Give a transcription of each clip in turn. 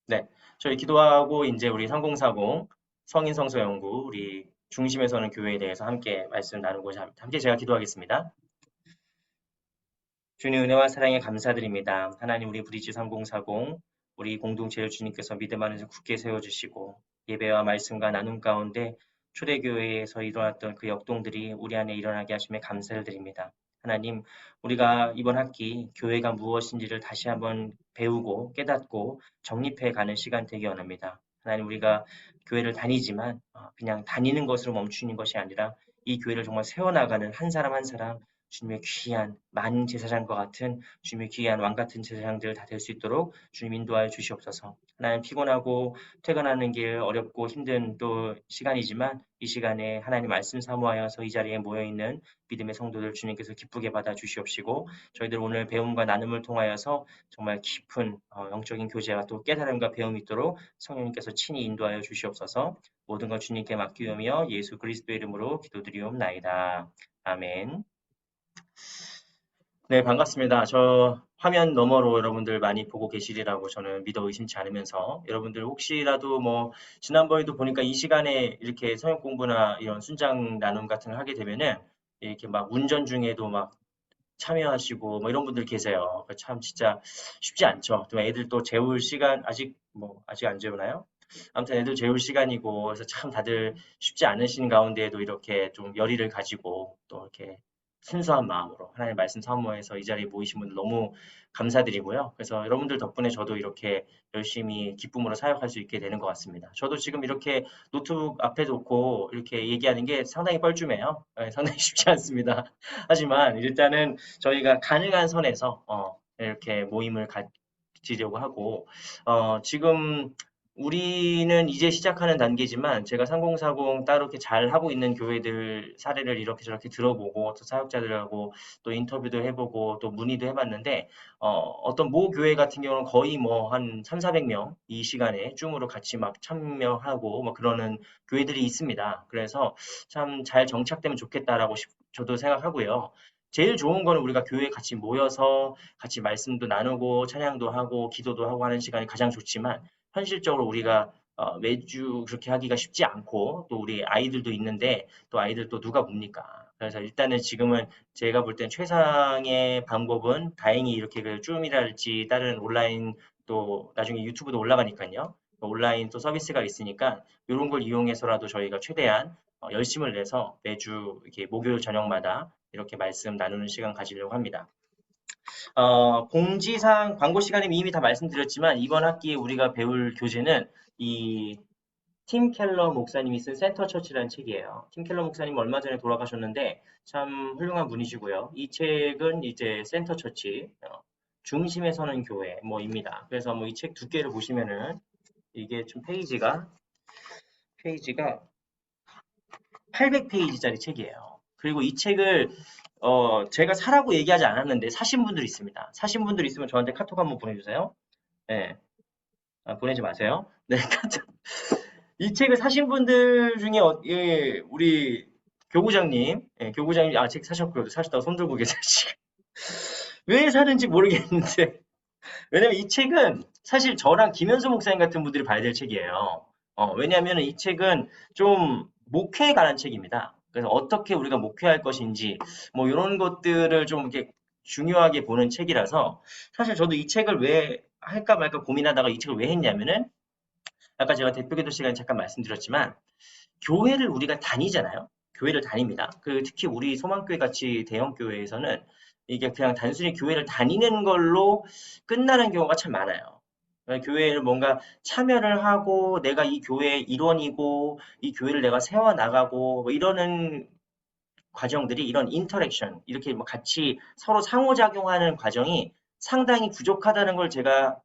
네, 저희 기도하고 이제 우리 3040 성인 성서 연구 우리 중심에 서는 교회에 대해서 함께 말씀 나누고자 합니다. 함께 제가 기도하겠습니다. 주님 은혜와 사랑에 감사드립니다. 하나님 우리 브리지 3040 우리 공동체를 주님께서 믿음 안에서 굳게 세워주시고 예배와 말씀과 나눔 가운데 초대교회에서 일어났던 그 역동들이 우리 안에 일어나게 하심에 감사를 드립니다. 하나님 우리가 이번 학기 교회가 무엇인지를 다시 한번 배우고 깨닫고 정립해 가는 시간 되기 원합니다. 하나님 우리가 교회를 다니지만 그냥 다니는 것으로 멈추는 것이 아니라 이 교회를 정말 세워나가는 한 사람 한 사람 주님의 귀한 많은 제사장과 같은 주님의 귀한 왕 같은 제사장들 다 될 수 있도록 주님 인도하여 주시옵소서. 하나님 피곤하고 퇴근하는 길 어렵고 힘든 또 시간이지만 이 시간에 하나님 말씀 사모하여서 이 자리에 모여 있는 믿음의 성도들 주님께서 기쁘게 받아 주시옵시고 저희들 오늘 배움과 나눔을 통하여서 정말 깊은 영적인 교제와 또 깨달음과 배움이 있도록 성령님께서 친히 인도하여 주시옵소서. 모든 것 주님께 맡기오며 예수 그리스도의 이름으로 기도드리옵나이다. 아멘. 네, 반갑습니다. 저 화면 너머로 여러분들 많이 보고 계시리라고 저는 믿어 의심치 않으면서 여러분들 혹시라도 뭐 지난번에도 보니까 이 시간에 이렇게 성역 공부나 이런 순장 나눔 같은 걸 하게 되면은 이렇게 막 운전 중에도 막 참여하시고 뭐 이런 분들 계세요. 참 진짜 쉽지 않죠. 또 애들 또 재울 시간 아직 뭐 아직 안 재우나요? 아무튼 애들 재울 시간이고 그래서 참 다들 쉽지 않으신 가운데에도 이렇게 좀 열의를 가지고 또 이렇게 순수한 마음으로 하나님의 말씀 사모해서 이 자리에 모이신 분들 너무 감사드리고요. 그래서 여러분들 덕분에 저도 이렇게 열심히 기쁨으로 사역할 수 있게 되는 것 같습니다. 저도 지금 이렇게 노트북 앞에 놓고 이렇게 얘기하는 게 상당히 뻘쭘해요. 네, 상당히 쉽지 않습니다. 하지만 일단은 저희가 가능한 선에서 이렇게 모임을 가지려고 하고 지금 우리는 이제 시작하는 단계지만 제가 3040 따로 이렇게 잘 하고 있는 교회들 사례를 이렇게 저렇게 들어보고 또 사역자들하고 또 인터뷰도 해보고 또 문의도 해봤는데 어떤 모 교회 같은 경우는 거의 뭐 한 3, 400명 이 시간에 줌으로 같이 막 참여하고 뭐 그러는 교회들이 있습니다. 그래서 참 잘 정착되면 좋겠다라고 저도 생각하고요. 제일 좋은 거는 우리가 교회에 같이 모여서 같이 말씀도 나누고 찬양도 하고 기도도 하고 하는 시간이 가장 좋지만 현실적으로 우리가 매주 그렇게 하기가 쉽지 않고 또 우리 아이들도 있는데 또 아이들 또 누가 봅니까? 그래서 일단은 지금은 제가 볼 땐 최상의 방법은 다행히 이렇게 그 줌이랄지 다른 온라인 또 나중에 유튜브도 올라가니까요. 온라인 또 서비스가 있으니까 이런 걸 이용해서라도 저희가 최대한 열심을 내서 매주 이렇게 목요일 저녁마다 이렇게 말씀 나누는 시간 가지려고 합니다. 공지사항 광고 시간에 이미 다 말씀드렸지만 이번 학기에 우리가 배울 교재는 이 팀 켈러 목사님이 쓴 센터 처치라는 책이에요. 팀 켈러 목사님 얼마 전에 돌아가셨는데 참 훌륭한 분이시고요. 이 책은 이제 센터 처치 중심에 서는 교회 뭐입니다. 그래서 뭐 이 책 두께를 보시면은 이게 좀 페이지가 800페이지짜리 책이에요. 그리고 이 책을 제가 사라고 얘기하지 않았는데 사신 분들 있습니다. 사신 분들 있으면 저한테 카톡 한번 보내주세요. 네, 보내지 마세요. 네, 카톡. 이 책을 사신 분들 중에 예, 우리 교구장님, 예, 교구장님 책 사셨고요. 사셨다고 손 들고 계세요. 지금. 왜 사는지 모르겠는데 왜냐면 이 책은 사실 저랑 김현수 목사님 같은 분들이 봐야 될 책이에요. 왜냐하면 이 책은 좀 목회에 관한 책입니다. 그래서 어떻게 우리가 목회할 것인지 뭐 이런 것들을 좀 이렇게 중요하게 보는 책이라서 사실 저도 이 책을 왜 할까 말까 고민하다가 이 책을 왜 했냐면은 아까 제가 대표기도 시간에 잠깐 말씀드렸지만 교회를 우리가 다니잖아요. 교회를 다닙니다. 특히 우리 소망교회 같이 대형 교회에서는 이게 그냥 단순히 교회를 다니는 걸로 끝나는 경우가 참 많아요. 교회를 뭔가 참여를 하고 내가 이 교회의 일원이고 이 교회를 내가 세워나가고 뭐 이러는 과정들이 이런 인터랙션 이렇게 뭐 같이 서로 상호작용하는 과정이 상당히 부족하다는 걸 제가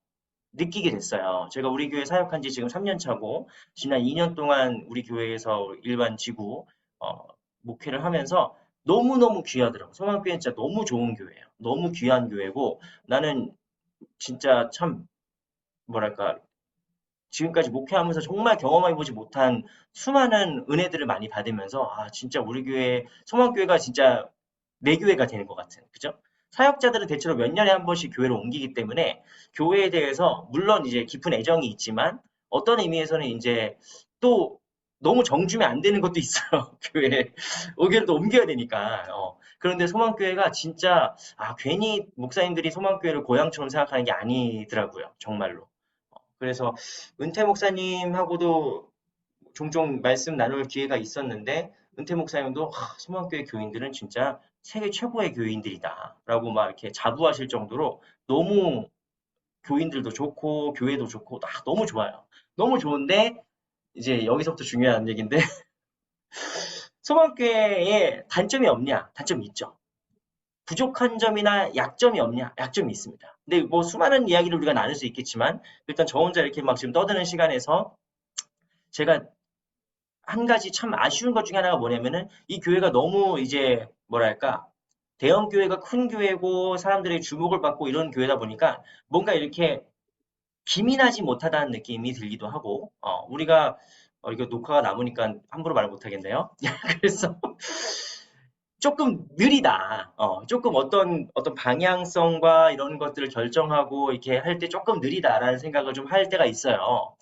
느끼게 됐어요. 제가 우리 교회 사역한 지 지금 3년 차고, 지난 2년 동안 우리 교회에서 일반 지구, 어, 목회를 하면서 너무너무 귀하더라고요. 소망교회는 진짜 너무 좋은 교회예요. 너무 귀한 교회고, 나는 진짜 참, 뭐랄까, 지금까지 목회하면서 정말 경험해보지 못한 수많은 은혜들을 많이 받으면서, 진짜 우리 교회, 소망교회가 진짜 내 교회가 되는 것 같은, 그죠? 사역자들은 대체로 몇 년에 한 번씩 교회를 옮기기 때문에 교회에 대해서 물론 이제 깊은 애정이 있지만 어떤 의미에서는 이제 또 너무 정주면 안 되는 것도 있어요. 교회에. 교회를 또 옮겨야 되니까. 그런데 소망교회가 진짜 괜히 목사님들이 소망교회를 고향처럼 생각하는 게 아니더라고요. 정말로. 그래서 은퇴 목사님하고도 종종 말씀 나눌 기회가 있었는데 은퇴 목사님도 소망교회 교인들은 진짜 세계 최고의 교인들이다라고 막 이렇게 자부하실 정도로 너무 교인들도 좋고 교회도 좋고 너무 좋아요. 너무 좋은데 이제 여기서부터 중요한 얘기인데 소망교회에 단점이 없냐? 단점이 있죠. 부족한 점이나 약점이 없냐? 약점이 있습니다. 근데 뭐 수많은 이야기를 우리가 나눌 수 있겠지만 일단 저 혼자 이렇게 막 지금 떠드는 시간에서 제가 한 가지 참 아쉬운 것 중에 하나가 뭐냐면은 이 교회가 너무 이제 뭐랄까 대형 교회가 큰 교회고 사람들의 주목을 받고 이런 교회다 보니까 뭔가 이렇게 기민하지 못하다는 느낌이 들기도 하고 우리가 이거 녹화가 남으니까 함부로 말 못하겠네요. 그래서 조금 느리다. 조금 어떤 방향성과 이런 것들을 결정하고 이렇게 할 때 조금 느리다라는 생각을 좀 할 때가 있어요.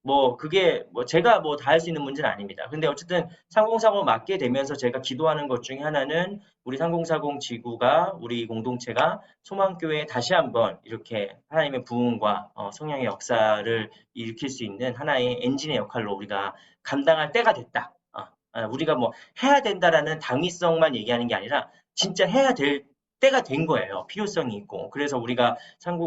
뭐 그게 뭐 제가 뭐 다 할 수 있는 문제는 아닙니다. 근데 어쨌든 상공사고 맡게 되면서 제가 기도하는 것 중에 하나는 우리 상공사공 지구가 우리 공동체가 소망교회에 다시 한번 이렇게 하나님의 부흥과 성령의 역사를 일으킬 수 있는 하나의 엔진의 역할로 우리가 감당할 때가 됐다. 우리가 뭐 해야 된다라는 당위성만 얘기하는 게 아니라 진짜 해야 될 때가 된 거예요. 필요성이 있고. 그래서 우리가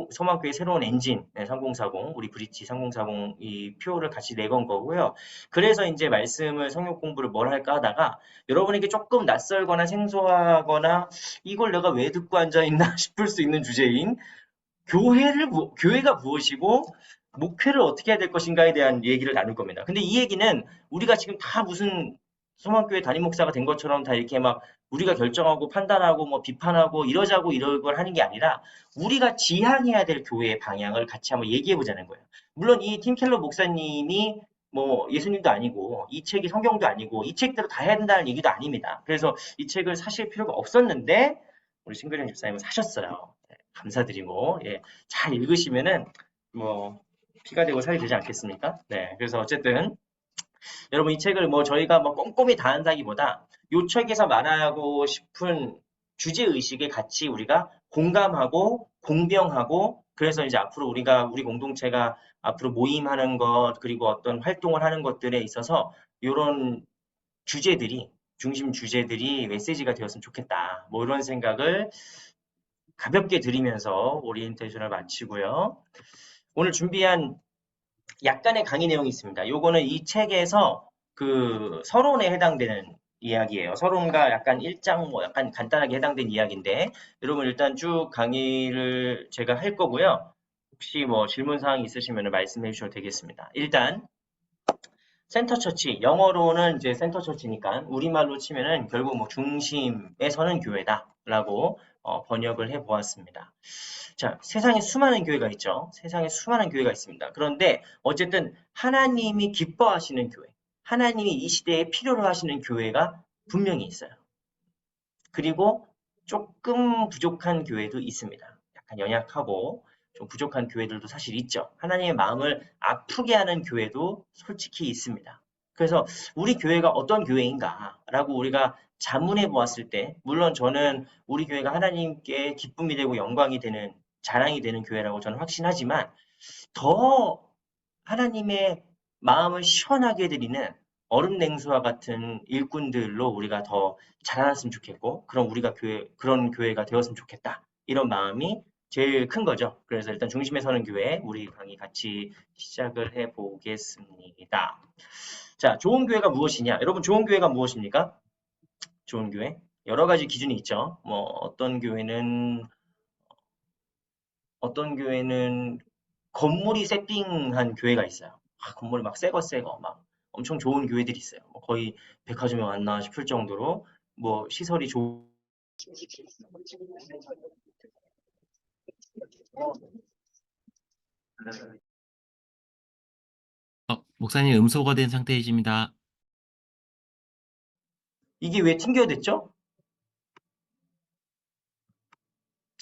소망교회 새로운 엔진, 3040, 우리 브릿지 3040 이 표를 같이 내건 거고요. 그래서 이제 말씀을 성경 공부를 뭘 할까 하다가 여러분에게 조금 낯설거나 생소하거나 이걸 내가 왜 듣고 앉아 있나 싶을 수 있는 주제인 교회가 무엇이고 목회를 어떻게 해야 될 것인가에 대한 얘기를 나눌 겁니다. 근데 이 얘기는 우리가 지금 다 무슨 소망교회 담임 목사가 된 것처럼 다 이렇게 막 우리가 결정하고 판단하고 뭐 비판하고 이러자고 이런 걸 하는 게 아니라 우리가 지향해야 될 교회의 방향을 같이 한번 얘기해 보자는 거예요. 물론 이 팀 켈러 목사님이 뭐 예수님도 아니고 이 책이 성경도 아니고 이 책대로 다 해야 된다는 얘기도 아닙니다. 그래서 이 책을 사실 필요가 없었는데 우리 신그령 집사님은 사셨어요. 네, 감사드리고 잘 읽으시면은 뭐 피가 되고 살이 되지 않겠습니까? 네, 그래서 어쨌든 여러분 이 책을 뭐 저희가 뭐 꼼꼼히 다 한다기보다 이 책에서 말하고 싶은 주제 의식에 같이 우리가 공감하고 공병하고 그래서 이제 앞으로 우리 공동체가 앞으로 모임하는 것 그리고 어떤 활동을 하는 것들에 있어서 이런 주제들이 중심 주제들이 메시지가 되었으면 좋겠다. 뭐 이런 생각을 가볍게 드리면서 오리엔테이션을 마치고요. 오늘 준비한 약간의 강의 내용이 있습니다. 요거는 이 책에서 그 서론에 해당되는 이야기예요. 서론과 약간 일장 뭐 약간 간단하게 해당된 이야기인데 여러분 일단 쭉 강의를 제가 할 거고요. 혹시 뭐 질문 사항 있으시면 말씀해 주셔도 되겠습니다. 일단 센터 처치, 영어로는 이제 센터 처치니까 우리말로 치면은 결국 뭐 중심에 서는 교회다라고 번역을 해 보았습니다. 자, 세상에 수많은 교회가 있죠. 세상에 수많은 교회가 있습니다. 그런데 어쨌든 하나님이 기뻐하시는 교회, 하나님이 이 시대에 필요로 하시는 교회가 분명히 있어요. 그리고 조금 부족한 교회도 있습니다. 약간 연약하고 좀 부족한 교회들도 사실 있죠. 하나님의 마음을 아프게 하는 교회도 솔직히 있습니다. 그래서 우리 교회가 어떤 교회인가라고 우리가 자문해 보았을 때, 물론 저는 우리 교회가 하나님께 기쁨이 되고 영광이 되는, 자랑이 되는 교회라고 저는 확신하지만, 더 하나님의 마음을 시원하게 해드리는 얼음 냉수와 같은 일꾼들로 우리가 더 자라났으면 좋겠고, 그런 교회가 되었으면 좋겠다. 이런 마음이 제일 큰 거죠. 그래서 일단 중심에 서는 교회, 우리 강의 같이 시작을 해 보겠습니다. 자, 좋은 교회가 무엇이냐? 여러분, 좋은 교회가 무엇입니까? 좋은 교회? 여러 가지 기준이 있죠. 뭐, 어떤 교회는 건물이 세팅한 교회가 있어요. 건물이 막 새거 막 엄청 좋은 교회들이 있어요. 뭐 거의 백화점에 왔나 싶을 정도로 뭐 시설이 좋은 목사님 음소거 된 상태이십니다. 이게 왜 튕겨야 됐죠?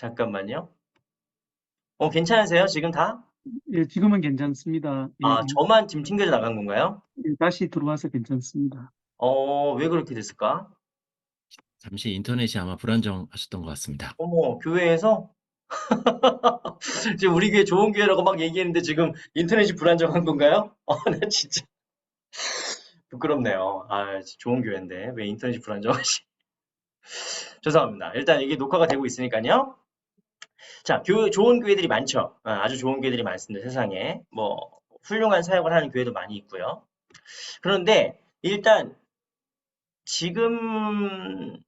잠깐만요. 괜찮으세요? 지금 다? 예, 지금은 괜찮습니다. 예, 아, 저만 지금 튕겨져 나간 건가요? 예, 다시 들어와서 괜찮습니다. 왜 그렇게 됐을까? 잠시 인터넷이 아마 불안정하셨던 것 같습니다. 어머, 교회에서? 지금 우리 교회 좋은 교회라고 막 얘기했는데 지금 인터넷이 불안정한 건가요? 나 진짜 부끄럽네요. 아, 좋은 교회인데 왜 인터넷이 불안정하지? 죄송합니다. 일단 이게 녹화가 되고 있으니까요. 자, 좋은 교회들이 많죠. 아주 좋은 교회들이 많습니다. 세상에. 뭐 훌륭한 사역을 하는 교회도 많이 있고요. 그런데 일단 지금은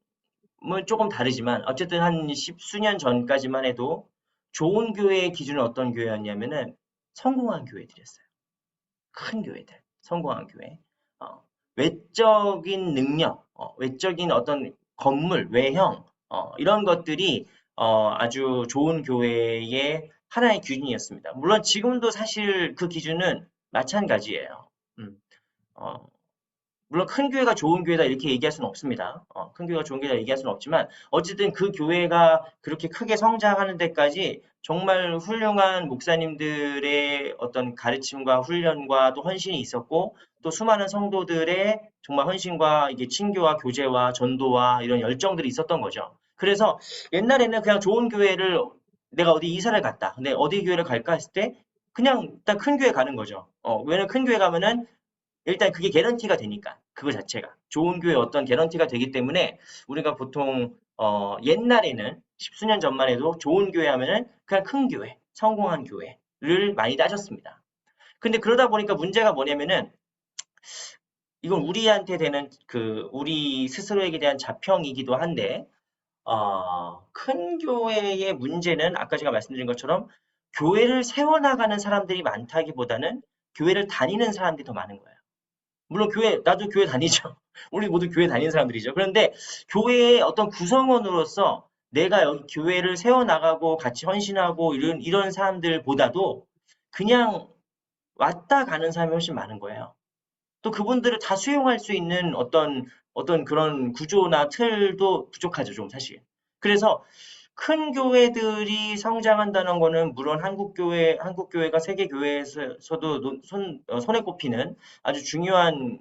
조금 다르지만 어쨌든 한 십수년 전까지만 해도 좋은 교회의 기준은 어떤 교회였냐면은 성공한 교회들이었어요. 큰 교회들, 성공한 교회. 외적인 능력, 외적인 어떤 건물, 외형, 이런 것들이 아주 좋은 교회의 하나의 기준이었습니다. 물론 지금도 사실 그 기준은 마찬가지예요. 음, 어, 물론 큰 교회가 좋은 교회다 이렇게 얘기할 수는 없습니다. 큰 교회가 좋은 교회다 얘기할 수는 없지만 어쨌든 그 교회가 그렇게 크게 성장하는 데까지 정말 훌륭한 목사님들의 어떤 가르침과 훈련과 또 헌신이 있었고 또 수많은 성도들의 정말 헌신과 이게 친교와 교제와 전도와 이런 열정들이 있었던 거죠. 그래서 옛날에는 그냥 좋은 교회를 내가 어디 이사를 갔다. 근데 어디 교회를 갈까 했을 때 그냥 일단 큰 교회 가는 거죠. 왜냐면 큰 교회 가면은 일단 그게 개런티가 되니까 그거 자체가 좋은 교회 어떤 개런티가 되기 때문에 우리가 보통 옛날에는 십수년 전만 해도 좋은 교회 하면은 그냥 큰 교회, 성공한 교회를 많이 따졌습니다. 근데 그러다 보니까 문제가 뭐냐면은 이건 우리한테 되는 우리 스스로에게 대한 자평이기도 한데 큰 교회의 문제는 아까 제가 말씀드린 것처럼 교회를 세워나가는 사람들이 많다기보다는 교회를 다니는 사람들이 더 많은 거예요. 물론 나도 교회 다니죠. 우리 모두 교회 다니는 사람들이죠. 그런데 교회의 어떤 구성원으로서 내가 여기 교회를 세워나가고 같이 헌신하고 이런 사람들보다도 그냥 왔다 가는 사람이 훨씬 많은 거예요. 또 그분들을 다 수용할 수 있는 어떤 그런 구조나 틀도 부족하죠, 좀 사실. 그래서 큰 교회들이 성장한다는 거는 물론 한국 교회가 세계 교회에서도 손에 꼽히는 아주 중요한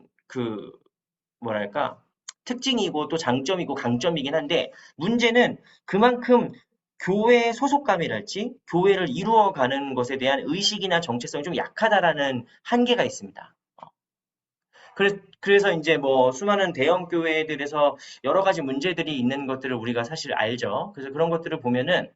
뭐랄까, 특징이고 또 장점이고 강점이긴 한데 문제는 그만큼 교회 소속감이랄지 교회를 이루어가는 것에 대한 의식이나 정체성이 좀 약하다라는 한계가 있습니다. 그래서 이제 뭐 수많은 대형 교회들에서 여러 가지 문제들이 있는 것들을 우리가 사실 알죠. 그래서 그런 것들을 보면은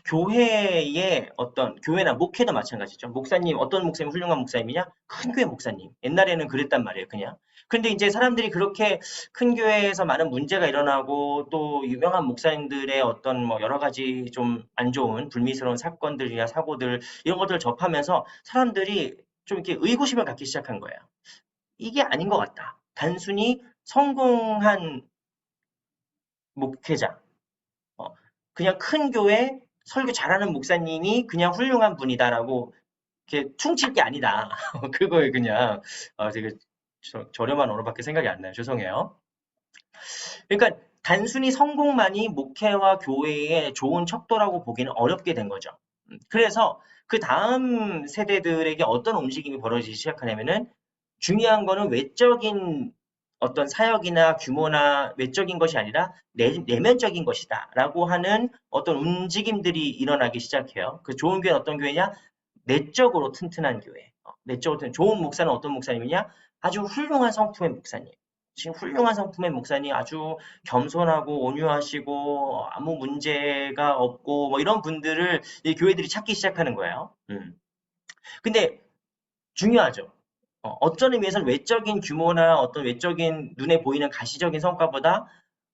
교회의 어떤 교회나 목회도 마찬가지죠. 어떤 목사님 훌륭한 목사님이냐? 큰 교회 목사님. 옛날에는 그랬단 말이에요, 그냥. 근데 이제 사람들이 그렇게 큰 교회에서 많은 문제가 일어나고 또 유명한 목사님들의 어떤 뭐 여러 가지 좀 안 좋은 불미스러운 사건들이나 사고들 이런 것들을 접하면서 사람들이 좀 이렇게 의구심을 갖기 시작한 거예요. 이게 아닌 것 같다. 단순히 성공한 목회자, 어, 그냥 큰 교회 설교 잘하는 목사님이 그냥 훌륭한 분이다라고 이렇게 퉁칠 게 아니다. 그거에 그냥 되게 저렴한 언어밖에 생각이 안 나요. 죄송해요. 그러니까 단순히 성공만이 목회와 교회의 좋은 척도라고 보기는 어렵게 된 거죠. 그래서 그 다음 세대들에게 어떤 움직임이 벌어지기 시작하냐면은 중요한 거는 외적인 어떤 사역이나 규모나 외적인 것이 아니라 내면적인 것이다라고 하는 어떤 움직임들이 일어나기 시작해요. 그 좋은 교회는 어떤 교회냐? 내적으로 튼튼한 교회. 좋은 목사는 어떤 목사님이냐? 아주 훌륭한 성품의 목사님. 지금 훌륭한 성품의 목사님 아주 겸손하고 온유하시고 아무 문제가 없고 뭐 이런 분들을 이 교회들이 찾기 시작하는 거예요. 근데 중요하죠. 어떤 의미에서는 외적인 규모나 어떤 외적인 눈에 보이는 가시적인 성과보다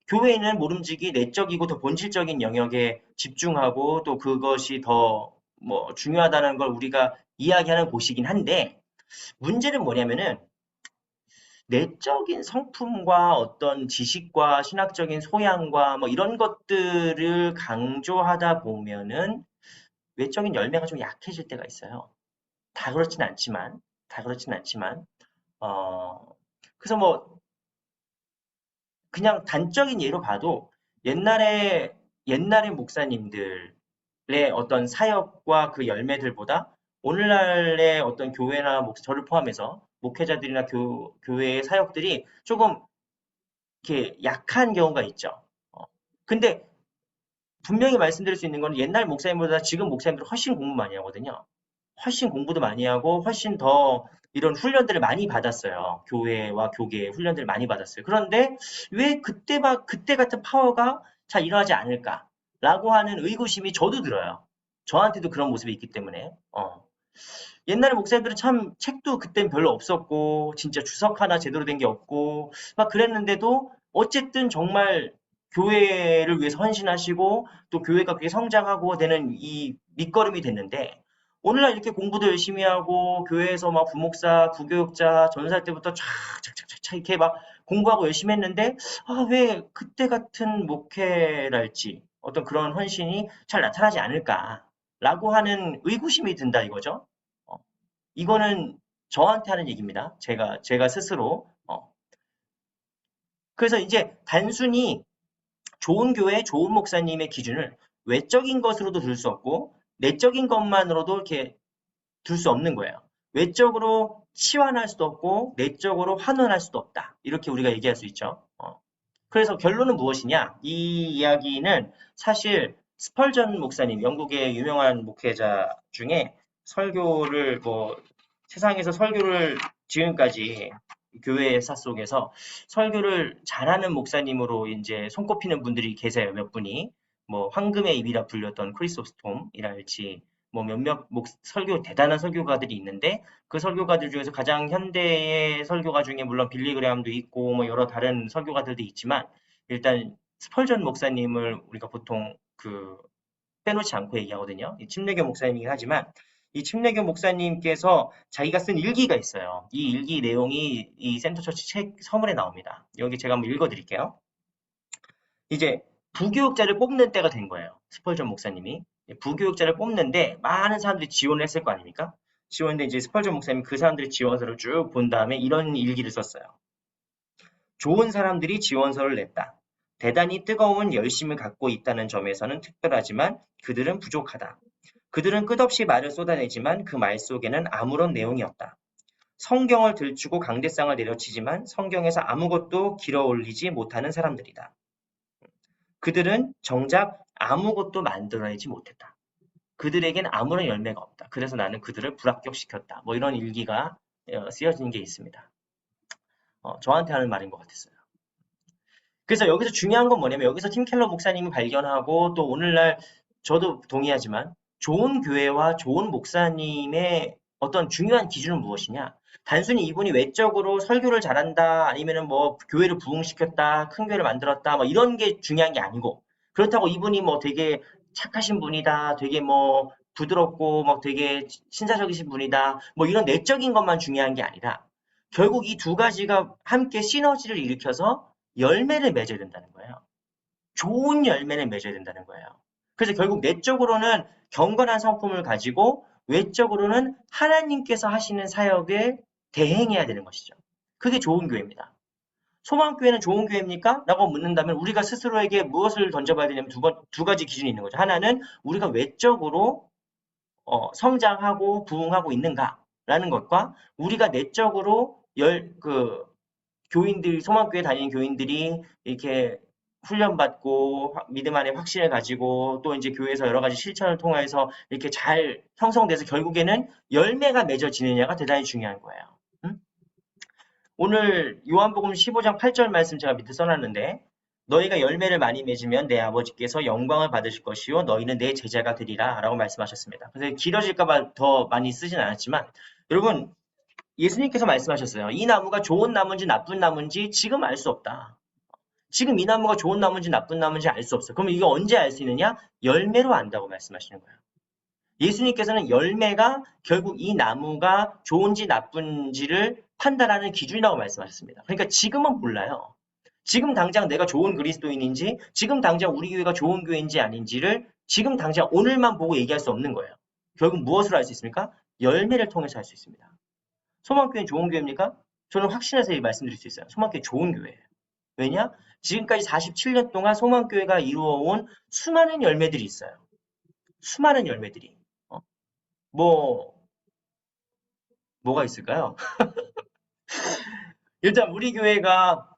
교회는 모름지기 내적이고 더 본질적인 영역에 집중하고 또 그것이 더 뭐 중요하다는 걸 우리가 이야기하는 곳이긴 한데 문제는 뭐냐면은 내적인 성품과 어떤 지식과 신학적인 소양과 뭐 이런 것들을 강조하다 보면은 외적인 열매가 좀 약해질 때가 있어요. 다 그렇진 않지만, 다 그렇진 않지만, 어, 그래서 뭐, 그냥 단적인 예로 봐도 옛날의 목사님들의 어떤 사역과 그 열매들보다 오늘날의 어떤 교회나 저를 포함해서 목회자들이나 교회의 사역들이 조금 이렇게 약한 경우가 있죠. 근데 분명히 말씀드릴 수 있는 건 옛날 목사님보다 지금 목사님들은 훨씬 공부 많이 하거든요. 훨씬 공부도 많이 하고 훨씬 더 이런 훈련들을 많이 받았어요. 교회와 교계의 훈련들을 많이 받았어요. 그런데 왜 그때 같은 파워가 잘 일어나지 않을까라고 하는 의구심이 저도 들어요. 저한테도 그런 모습이 있기 때문에. 옛날에 목사님들은 참 책도 그땐 별로 없었고 진짜 주석 하나 제대로 된 게 없고 막 그랬는데도 어쨌든 정말 교회를 위해서 헌신하시고 또 교회가 그렇게 성장하고 되는 이 밑거름이 됐는데 오늘날 이렇게 공부도 열심히 하고 교회에서 막 부목사, 부교육자, 전사할 때부터 촥촥촥촥 이렇게 막 공부하고 열심히 했는데 왜 그때 같은 목회랄지 어떤 그런 헌신이 잘 나타나지 않을까라고 하는 의구심이 든다 이거죠. 이거는 저한테 하는 얘기입니다. 제가 스스로. 그래서 이제 단순히 좋은 교회, 좋은 목사님의 기준을 외적인 것으로도 둘 수 없고 내적인 것만으로도 이렇게 둘 수 없는 거예요. 외적으로 치환할 수도 없고 내적으로 환원할 수도 없다. 이렇게 우리가 얘기할 수 있죠. 그래서 결론은 무엇이냐? 이 이야기는 사실 스펄전 목사님, 영국의 유명한 목회자 중에 설교를 세상에서 설교를 지금까지 교회사 속에서 설교를 잘하는 목사님으로 이제 손꼽히는 분들이 계세요. 몇 분이. 황금의 입이라 불렸던 크리소스톰이랄지 몇몇 대단한 설교가들이 있는데 그 설교가들 중에서 가장 현대의 설교가 중에 물론 빌리 그레함도 있고 여러 다른 설교가들도 있지만 일단 스펄전 목사님을 우리가 보통 빼놓지 않고 얘기하거든요. 침례교 목사님이긴 하지만 이 침례교 목사님께서 자기가 쓴 일기가 있어요. 이 일기 내용이 이 센터처치 책 서문에 나옵니다. 여기 제가 한번 읽어드릴게요. 이제 부교육자를 뽑는 때가 된 거예요. 스펄전 목사님이. 부교육자를 뽑는데 많은 사람들이 지원을 했을 거 아닙니까? 지원했는데 이제 스펄전 목사님이 그 사람들의 지원서를 쭉 본 다음에 이런 일기를 썼어요. 좋은 사람들이 지원서를 냈다. 대단히 뜨거운 열심을 갖고 있다는 점에서는 특별하지만 그들은 부족하다. 그들은 끝없이 말을 쏟아내지만 그 말 속에는 아무런 내용이 없다. 성경을 들추고 강대상을 내려치지만 성경에서 아무것도 길어올리지 못하는 사람들이다. 그들은 정작 아무것도 만들어내지 못했다. 그들에겐 아무런 열매가 없다. 그래서 나는 그들을 불합격시켰다. 이런 일기가 쓰여진 게 있습니다. 저한테 하는 말인 것 같았어요. 그래서 여기서 중요한 건 뭐냐면 여기서 팀 켈러 목사님이 발견하고 또 오늘날 저도 동의하지만 좋은 교회와 좋은 목사님의 어떤 중요한 기준은 무엇이냐? 단순히 이분이 외적으로 설교를 잘한다 아니면은 교회를 부흥시켰다 큰 교회를 만들었다 이런 게 중요한 게 아니고 그렇다고 이분이 되게 착하신 분이다 되게 부드럽고 되게 신사적이신 분이다 이런 내적인 것만 중요한 게 아니라 결국 이 두 가지가 함께 시너지를 일으켜서 열매를 맺어야 된다는 거예요. 좋은 열매를 맺어야 된다는 거예요. 그래서 결국 내적으로는 경건한 성품을 가지고 외적으로는 하나님께서 하시는 사역에 대행해야 되는 것이죠. 그게 좋은 교회입니다. 소망교회는 좋은 교회입니까? 라고 묻는다면 우리가 스스로에게 무엇을 던져봐야 되냐면 두 가지 기준이 있는 거죠. 하나는 우리가 외적으로 성장하고 부흥하고 있는가라는 것과 우리가 내적으로 교인들, 소망교회 다니는 교인들이 이렇게 훈련받고 믿음 안에 확신을 가지고 또 이제 교회에서 여러 가지 실천을 통해서 이렇게 잘 형성돼서 결국에는 열매가 맺어지느냐가 대단히 중요한 거예요. 오늘 요한복음 15장 8절 말씀 제가 밑에 써놨는데 너희가 열매를 많이 맺으면 내 아버지께서 영광을 받으실 것이요 너희는 내 제자가 되리라 라고 말씀하셨습니다. 그래서 길어질까 봐 더 많이 쓰진 않았지만 여러분 예수님께서 말씀하셨어요. 이 나무가 좋은 나무인지 나쁜 나무인지 지금 알 수 없다. 지금 이 나무가 좋은 나무인지 나쁜 나무인지 알 수 없어. 그러면 이거 언제 알 수 있느냐? 열매로 안다고 말씀하시는 거예요. 예수님께서는 열매가 결국 이 나무가 좋은지 나쁜지를 판단하는 기준이라고 말씀하셨습니다. 그러니까 지금은 몰라요. 지금 당장 내가 좋은 그리스도인인지 지금 당장 우리 교회가 좋은 교회인지 아닌지를 지금 당장 오늘만 보고 얘기할 수 없는 거예요. 결국 무엇으로 알 수 있습니까? 열매를 통해서 할 수 있습니다. 소망교회는 좋은 교회입니까? 저는 확신해서 말씀드릴 수 있어요. 소망교회 좋은 교회예요. 왜냐? 지금까지 47년 동안 소망교회가 이루어온 수많은 열매들이 있어요. 수많은 열매들이. 뭐, 뭐가 있을까요? 일단 우리 교회가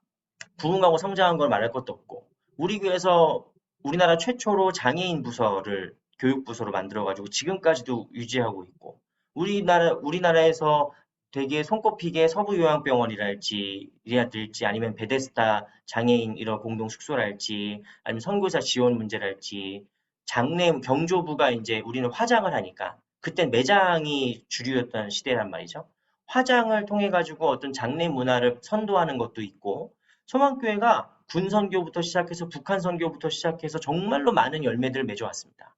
부흥하고 성장한 걸 말할 것도 없고, 우리 교회에서 우리나라 최초로 장애인 부서를 교육부서로 만들어가지고 지금까지도 유지하고 있고, 우리나라에서 되게 손꼽히게 서부요양병원이랄지, 이라든지 아니면 베데스다 장애인 이런 공동 숙소랄지, 아니면 선교사 지원 문제랄지, 장례 경조부가 이제 우리는 화장을 하니까, 그땐 매장이 주류였던 시대란 말이죠. 화장을 통해 가지고 어떤 장례 문화를 선도하는 것도 있고, 소망교회가 군 선교부터 시작해서 북한 선교부터 시작해서 정말로 많은 열매들을 맺어왔습니다.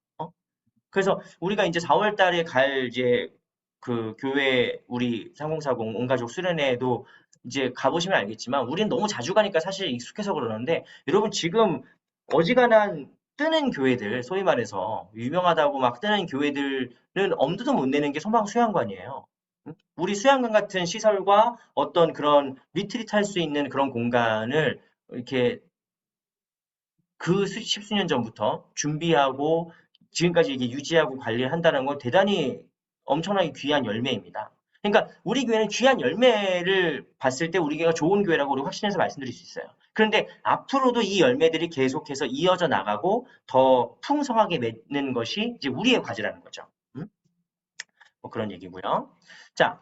그래서 우리가 이제 4월 달에 갈 이제 그 교회 우리 3040 온가족 수련회에도 이제 가보시면 알겠지만 우리는 너무 자주 가니까 사실 익숙해서 그러는데 여러분 지금 어지간한 뜨는 교회들 소위 말해서 유명하다고 막 뜨는 교회들은 엄두도 못 내는 게 소망 수양관이에요. 우리 수양관 같은 시설과 어떤 그런 리트릿 할 수 있는 그런 공간을 이렇게 그 십수년 전부터 준비하고 지금까지 이게 유지하고 관리를 한다는 건 대단히 엄청나게 귀한 열매입니다. 그러니까 우리 교회는 귀한 열매를 봤을 때 우리 교회가 좋은 교회라고 우리 확신해서 말씀드릴 수 있어요. 그런데 앞으로도 이 열매들이 계속해서 이어져 나가고 더 풍성하게 맺는 것이 이제 우리의 과제라는 거죠. 뭐 그런 얘기고요. 자,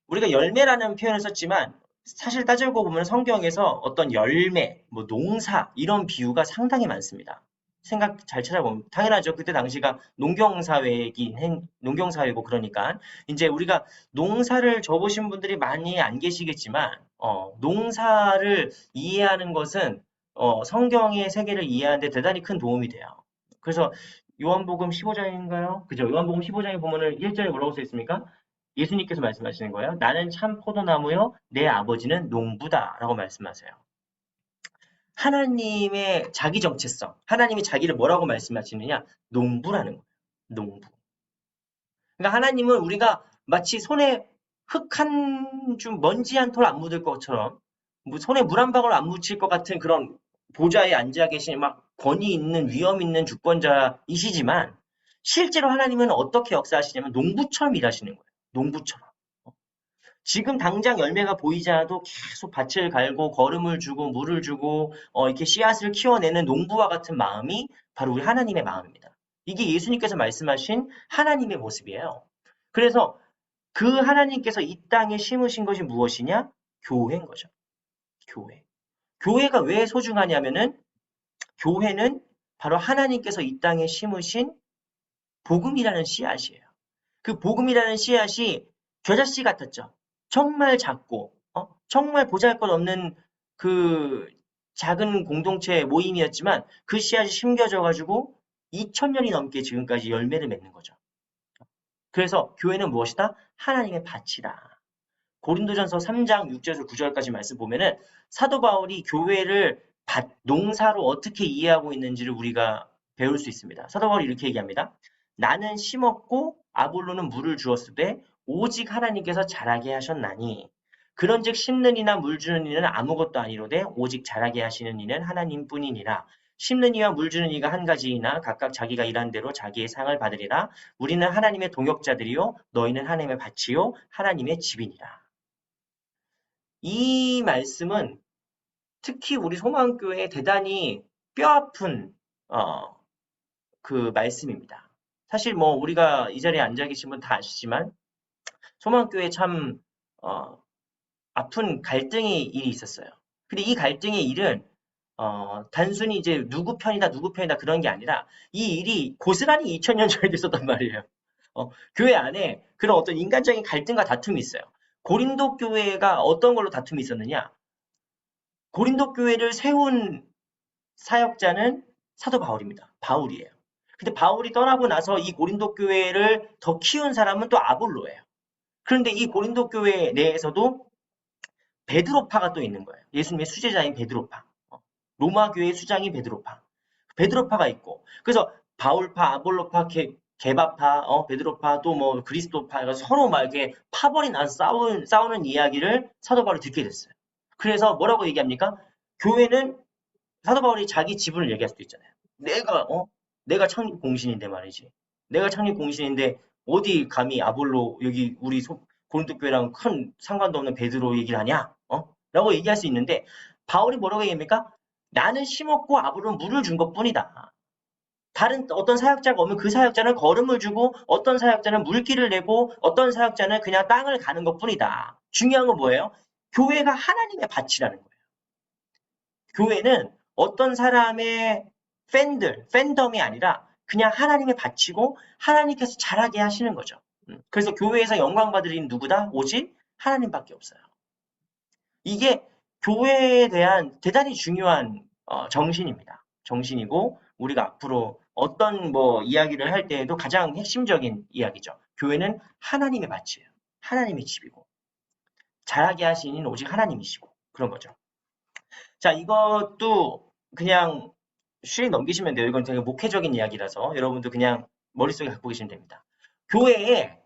우리가 열매라는 표현을 썼지만 사실 따지고 보면 성경에서 어떤 열매, 뭐 농사 이런 비유가 상당히 많습니다. 생각 잘 찾아보면 당연하죠. 그때 당시가 농경사회고 그러니까 이제 우리가 농사를 접으신 분들이 많이 안 계시겠지만 농사를 이해하는 것은 성경의 세계를 이해하는데 대단히 큰 도움이 돼요. 그래서 요한복음 15장인가요? 그죠? 요한복음 15장에 보면은 1절에 뭐라고 써 있습니까? 예수님께서 말씀하시는 거예요. 나는 참 포도나무요, 내 아버지는 농부다라고 말씀하세요. 하나님의 자기 정체성, 하나님이 자기를 뭐라고 말씀하시느냐? 농부라는 거예요. 농부. 그러니까 하나님은 우리가 마치 손에 흙 한 줌, 먼지 한 톨 안 묻을 것처럼, 손에 물 한 방울 안 묻힐 것 같은 그런 보좌에 앉아 계신 막 권위 있는 위엄 있는 주권자이시지만 실제로 하나님은 어떻게 역사하시냐면 농부처럼 일하시는 거예요. 농부처럼. 지금 당장 열매가 보이지 않아도 계속 밭을 갈고 거름을 주고 물을 주고 이렇게 씨앗을 키워내는 농부와 같은 마음이 바로 우리 하나님의 마음입니다. 이게 예수님께서 말씀하신 하나님의 모습이에요. 그래서 그 하나님께서 이 땅에 심으신 것이 무엇이냐? 교회인 거죠. 교회. 교회가 왜 소중하냐면은 교회는 바로 하나님께서 이 땅에 심으신 복음이라는 씨앗이에요. 그 복음이라는 씨앗이 겨자씨 같았죠. 정말 작고 정말 보잘것없는 그 작은 공동체 모임이었지만 그 씨앗이 심겨져 가지고 2000년이 넘게 지금까지 열매를 맺는 거죠. 그래서 교회는 무엇이다? 하나님의 밭이다. 고린도전서 3장 6절에서 9절까지 말씀 보면은 사도 바울이 교회를 농사로 어떻게 이해하고 있는지를 우리가 배울 수 있습니다. 사도 바울이 이렇게 얘기합니다. 나는 심었고 아볼로는 물을 주었으되 오직 하나님께서 자라게 하셨나니 그런즉 심는 이나 물 주는 이는 아무것도 아니로되 오직 자라게 하시는 이는 하나님뿐이니라. 심는 이와 물 주는 이가 한 가지이나 각각 자기가 일한 대로 자기의 상을 받으리라. 우리는 하나님의 동역자들이요 너희는 하나님의 밭이요 하나님의 집이니라. 이 말씀은 특히 우리 소망교회에 대단히 뼈아픈 그 말씀입니다. 사실 뭐 우리가 이 자리에 앉아 계신 분 다 아시지만 소망교회에 참 아픈 갈등의 일이 있었어요. 근데 이 갈등의 일은 단순히 이제 누구 편이다 그런 게 아니라 이 일이 고스란히 2000년 전에 있었단 말이에요. 교회 안에 그런 어떤 인간적인 갈등과 다툼이 있어요. 고린도 교회가 어떤 걸로 다툼이 있었느냐? 고린도 교회를 세운 사역자는 사도 바울입니다. 바울이에요. 근데 바울이 떠나고 나서 이 고린도 교회를 더 키운 사람은 또 아볼로예요. 그런데 이 고린도 교회 내에서도 베드로파가 또 있는 거예요. 예수님의 수제자인 베드로파. 로마 교회의 수장인 베드로파. 베드로파가 있고. 그래서 바울파, 아볼로파, 게바파, 베드로파, 또 뭐 그리스도파, 서로 막 이렇게 파벌이 나서 싸우는 이야기를 사도 바울이 듣게 됐어요. 그래서 뭐라고 얘기합니까? 교회는 사도 바울이 자기 지분을 얘기할 수도 있잖아요. 내가 창립 공신인데 말이지. 내가 창립 공신인데 어디 감히 아볼로 여기 우리 고린도 교회랑 큰 상관도 없는 베드로 얘기를 하냐? 라고 얘기할 수 있는데 바울이 뭐라고 얘기합니까? 나는 심었고 아볼로는 물을 준 것뿐이다. 다른 어떤 사역자가 오면 그 사역자는 걸음을 주고 어떤 사역자는 물기를 내고 어떤 사역자는 그냥 땅을 가는 것뿐이다. 중요한 건 뭐예요? 교회가 하나님의 밭이라는 거예요. 교회는 어떤 사람의 팬덤이 아니라 그냥 하나님의 밭이고 하나님께서 자라게 하시는 거죠. 그래서 교회에서 영광 받을 일은 누구다? 오직 하나님밖에 없어요. 이게 교회에 대한 대단히 중요한 정신입니다. 정신이고 우리가 앞으로 어떤 이야기를 할 때에도 가장 핵심적인 이야기죠. 교회는 하나님의 밭이에요. 하나님의 집이고 자라게 하시는 오직 하나님이시고 그런 거죠. 자, 이것도 그냥 쉬 넘기시면 돼요. 이건 되게 목회적인 이야기라서 여러분도 그냥 머릿속에 갖고 계시면 됩니다. 교회에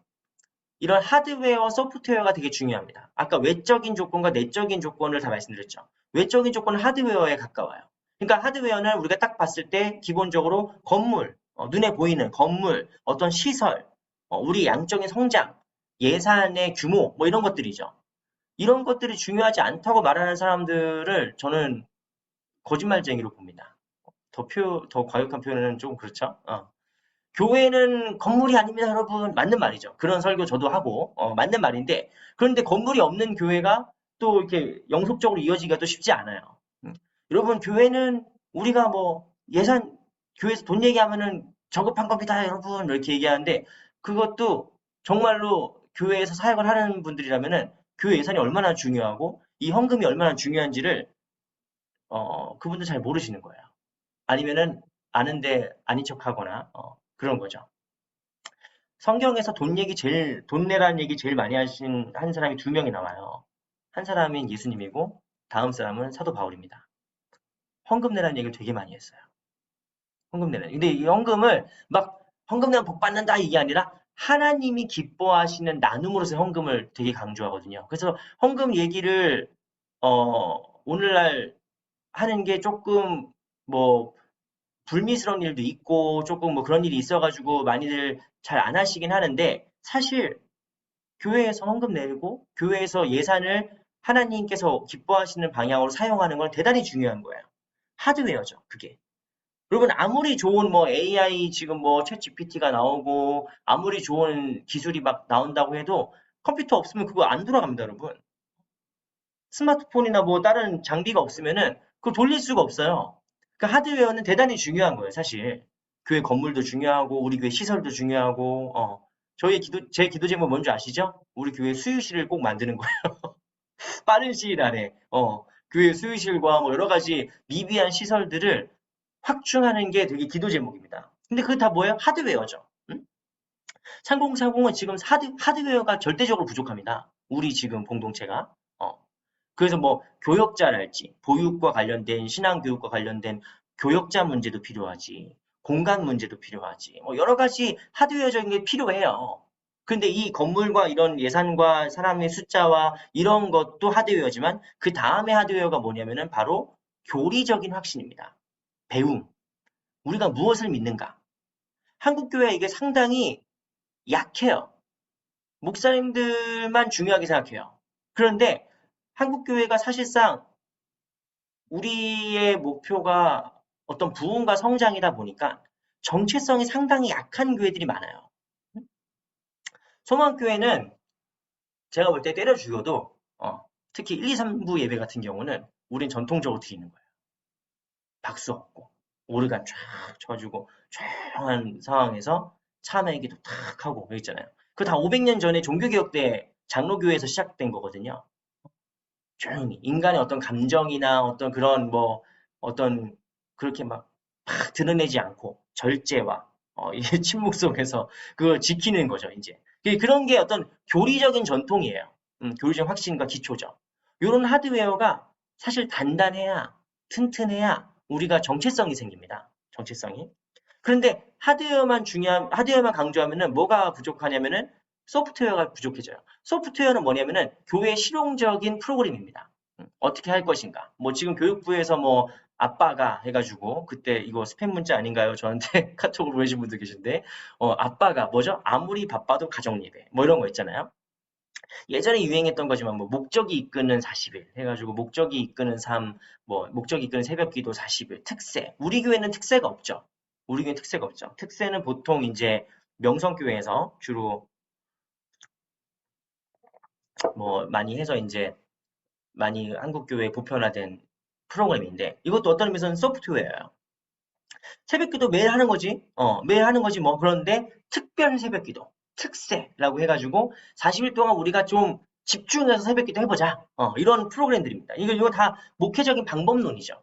이런 하드웨어, 소프트웨어가 되게 중요합니다. 아까 외적인 조건과 내적인 조건을 다 말씀드렸죠. 외적인 조건은 하드웨어에 가까워요. 그러니까 하드웨어는 우리가 딱 봤을 때 기본적으로 건물, 눈에 보이는 건물, 어떤 시설, 우리 양적인 성장, 예산의 규모, 이런 것들이죠. 이런 것들이 중요하지 않다고 말하는 사람들을 저는 거짓말쟁이로 봅니다. 더 과격한 표현은 좀 그렇죠. 교회는 건물이 아닙니다, 여러분. 맞는 말이죠. 그런 설교 저도 하고, 맞는 말인데, 그런데 건물이 없는 교회가 또 이렇게 영속적으로 이어지기가 또 쉽지 않아요. 여러분, 교회는 우리가 교회에서 돈 얘기하면은 저급한 겁니다, 여러분. 이렇게 얘기하는데, 그것도 정말로 교회에서 사역을 하는 분들이라면은 교회 예산이 얼마나 중요하고, 이 헌금이 얼마나 중요한지를, 그분들 잘 모르시는 거예요. 아니면은 아는데 아닌 척하거나, 그런 거죠. 성경에서 돈 내라는 얘기 제일 많이 하신 한 사람이 2명이 나와요. 한 사람은 예수님이고, 다음 사람은 사도 바울입니다. 헌금 내라는 얘기를 되게 많이 했어요. 헌금 내라. 근데 이 헌금을 헌금 내면 복 받는다 이게 아니라 하나님이 기뻐하시는 나눔으로서 헌금을 되게 강조하거든요. 그래서 헌금 얘기를 오늘날 하는 게 조금 불미스러운 일도 있고 조금 그런 일이 있어가지고 많이들 잘 안 하시긴 하는데 사실 교회에서 헌금 내고 교회에서 예산을 하나님께서 기뻐하시는 방향으로 사용하는 건 대단히 중요한 거예요. 하드웨어죠, 그게. 여러분 아무리 좋은 AI 지금 챗 GPT가 나오고 아무리 좋은 기술이 막 나온다고 해도 컴퓨터 없으면 그거 안 돌아갑니다, 여러분. 스마트폰이나 다른 장비가 없으면은 그걸 돌릴 수가 없어요. 그 하드웨어는 대단히 중요한 거예요, 사실. 교회 건물도 중요하고 우리 교회 시설도 중요하고 제 기도 제목 뭔지 아시죠? 우리 교회 수유실을 꼭 만드는 거예요. 빠른 시일 안에 교회 수유실과 여러 가지 미비한 시설들을 확충하는 게 되게 기도 제목입니다. 근데 그게 다 뭐예요? 하드웨어죠. 응? 3040은 지금 하드웨어가 절대적으로 부족합니다. 우리 지금 공동체가. 그래서 교역자랄지 보육과 관련된 신앙교육과 관련된 교역자 문제도 필요하지 공간 문제도 필요하지 여러 가지 하드웨어적인 게 필요해요. 근데 이 건물과 이런 예산과 사람의 숫자와 이런 것도 하드웨어지만 그 다음에 하드웨어가 뭐냐면은 바로 교리적인 확신입니다. 배움. 우리가 무엇을 믿는가. 한국교회 이게 상당히 약해요. 목사님들만 중요하게 생각해요. 그런데 한국교회가 사실상 우리의 목표가 어떤 부흥과 성장이다 보니까 정체성이 상당히 약한 교회들이 많아요. 소망교회는 제가 볼 때 때려 죽여도 특히 1, 2, 3부 예배 같은 경우는 우린 전통적으로 드리는 거예요. 박수 없고 오르간 쫙 쳐주고 조용한 상황에서 참회기도 탁 하고 여기 있잖아요. 그거 다 500년 전에 종교개혁 때 장로교회에서 시작된 거거든요. 조용히 인간의 어떤 감정이나 어떤 그런 어떤 그렇게 막 드러내지 않고 절제와 이 침묵 속에서 그걸 지키는 거죠, 이제. 그런 게 어떤 교리적인 전통이에요. 교리적 확신과 기초죠. 이런 하드웨어가 사실 단단해야 튼튼해야 우리가 정체성이 생깁니다. 정체성이. 그런데 하드웨어만 강조하면은 뭐가 부족하냐면은 소프트웨어가 부족해져요. 소프트웨어는 뭐냐면은 교회 실용적인 프로그램입니다. 어떻게 할 것인가. 뭐 지금 교육부에서 뭐 아빠가 해가지고 그때 이거 스팸 문자 아닌가요? 저한테 카톡으로 보내신 분들 계신데 아빠가 뭐죠? 아무리 바빠도 가정 예배 뭐 이런 거 있잖아요. 예전에 유행했던 거지만 뭐 목적이 이끄는 40일 해가지고 목적이 이끄는 삶, 뭐 목적이 이끄는 새벽기도 40일 특세. 우리 교회는 특세가 없죠. 우리 교회는 특세가 없죠. 특세는 보통 이제 명성교회에서 주로 뭐 많이 해서 이제 많이 한국 교회에 보편화된 프로그램인데 이것도 어떤 의미에서는 소프트웨어예요. 새벽기도 매일 하는 거지. 매일 하는 거지 뭐. 그런데 특별 새벽기도, 특세라고 해가지고 40일 동안 우리가 좀 집중해서 새벽기도 해보자. 이런 프로그램들입니다. 이거 다 목회적인 방법론이죠.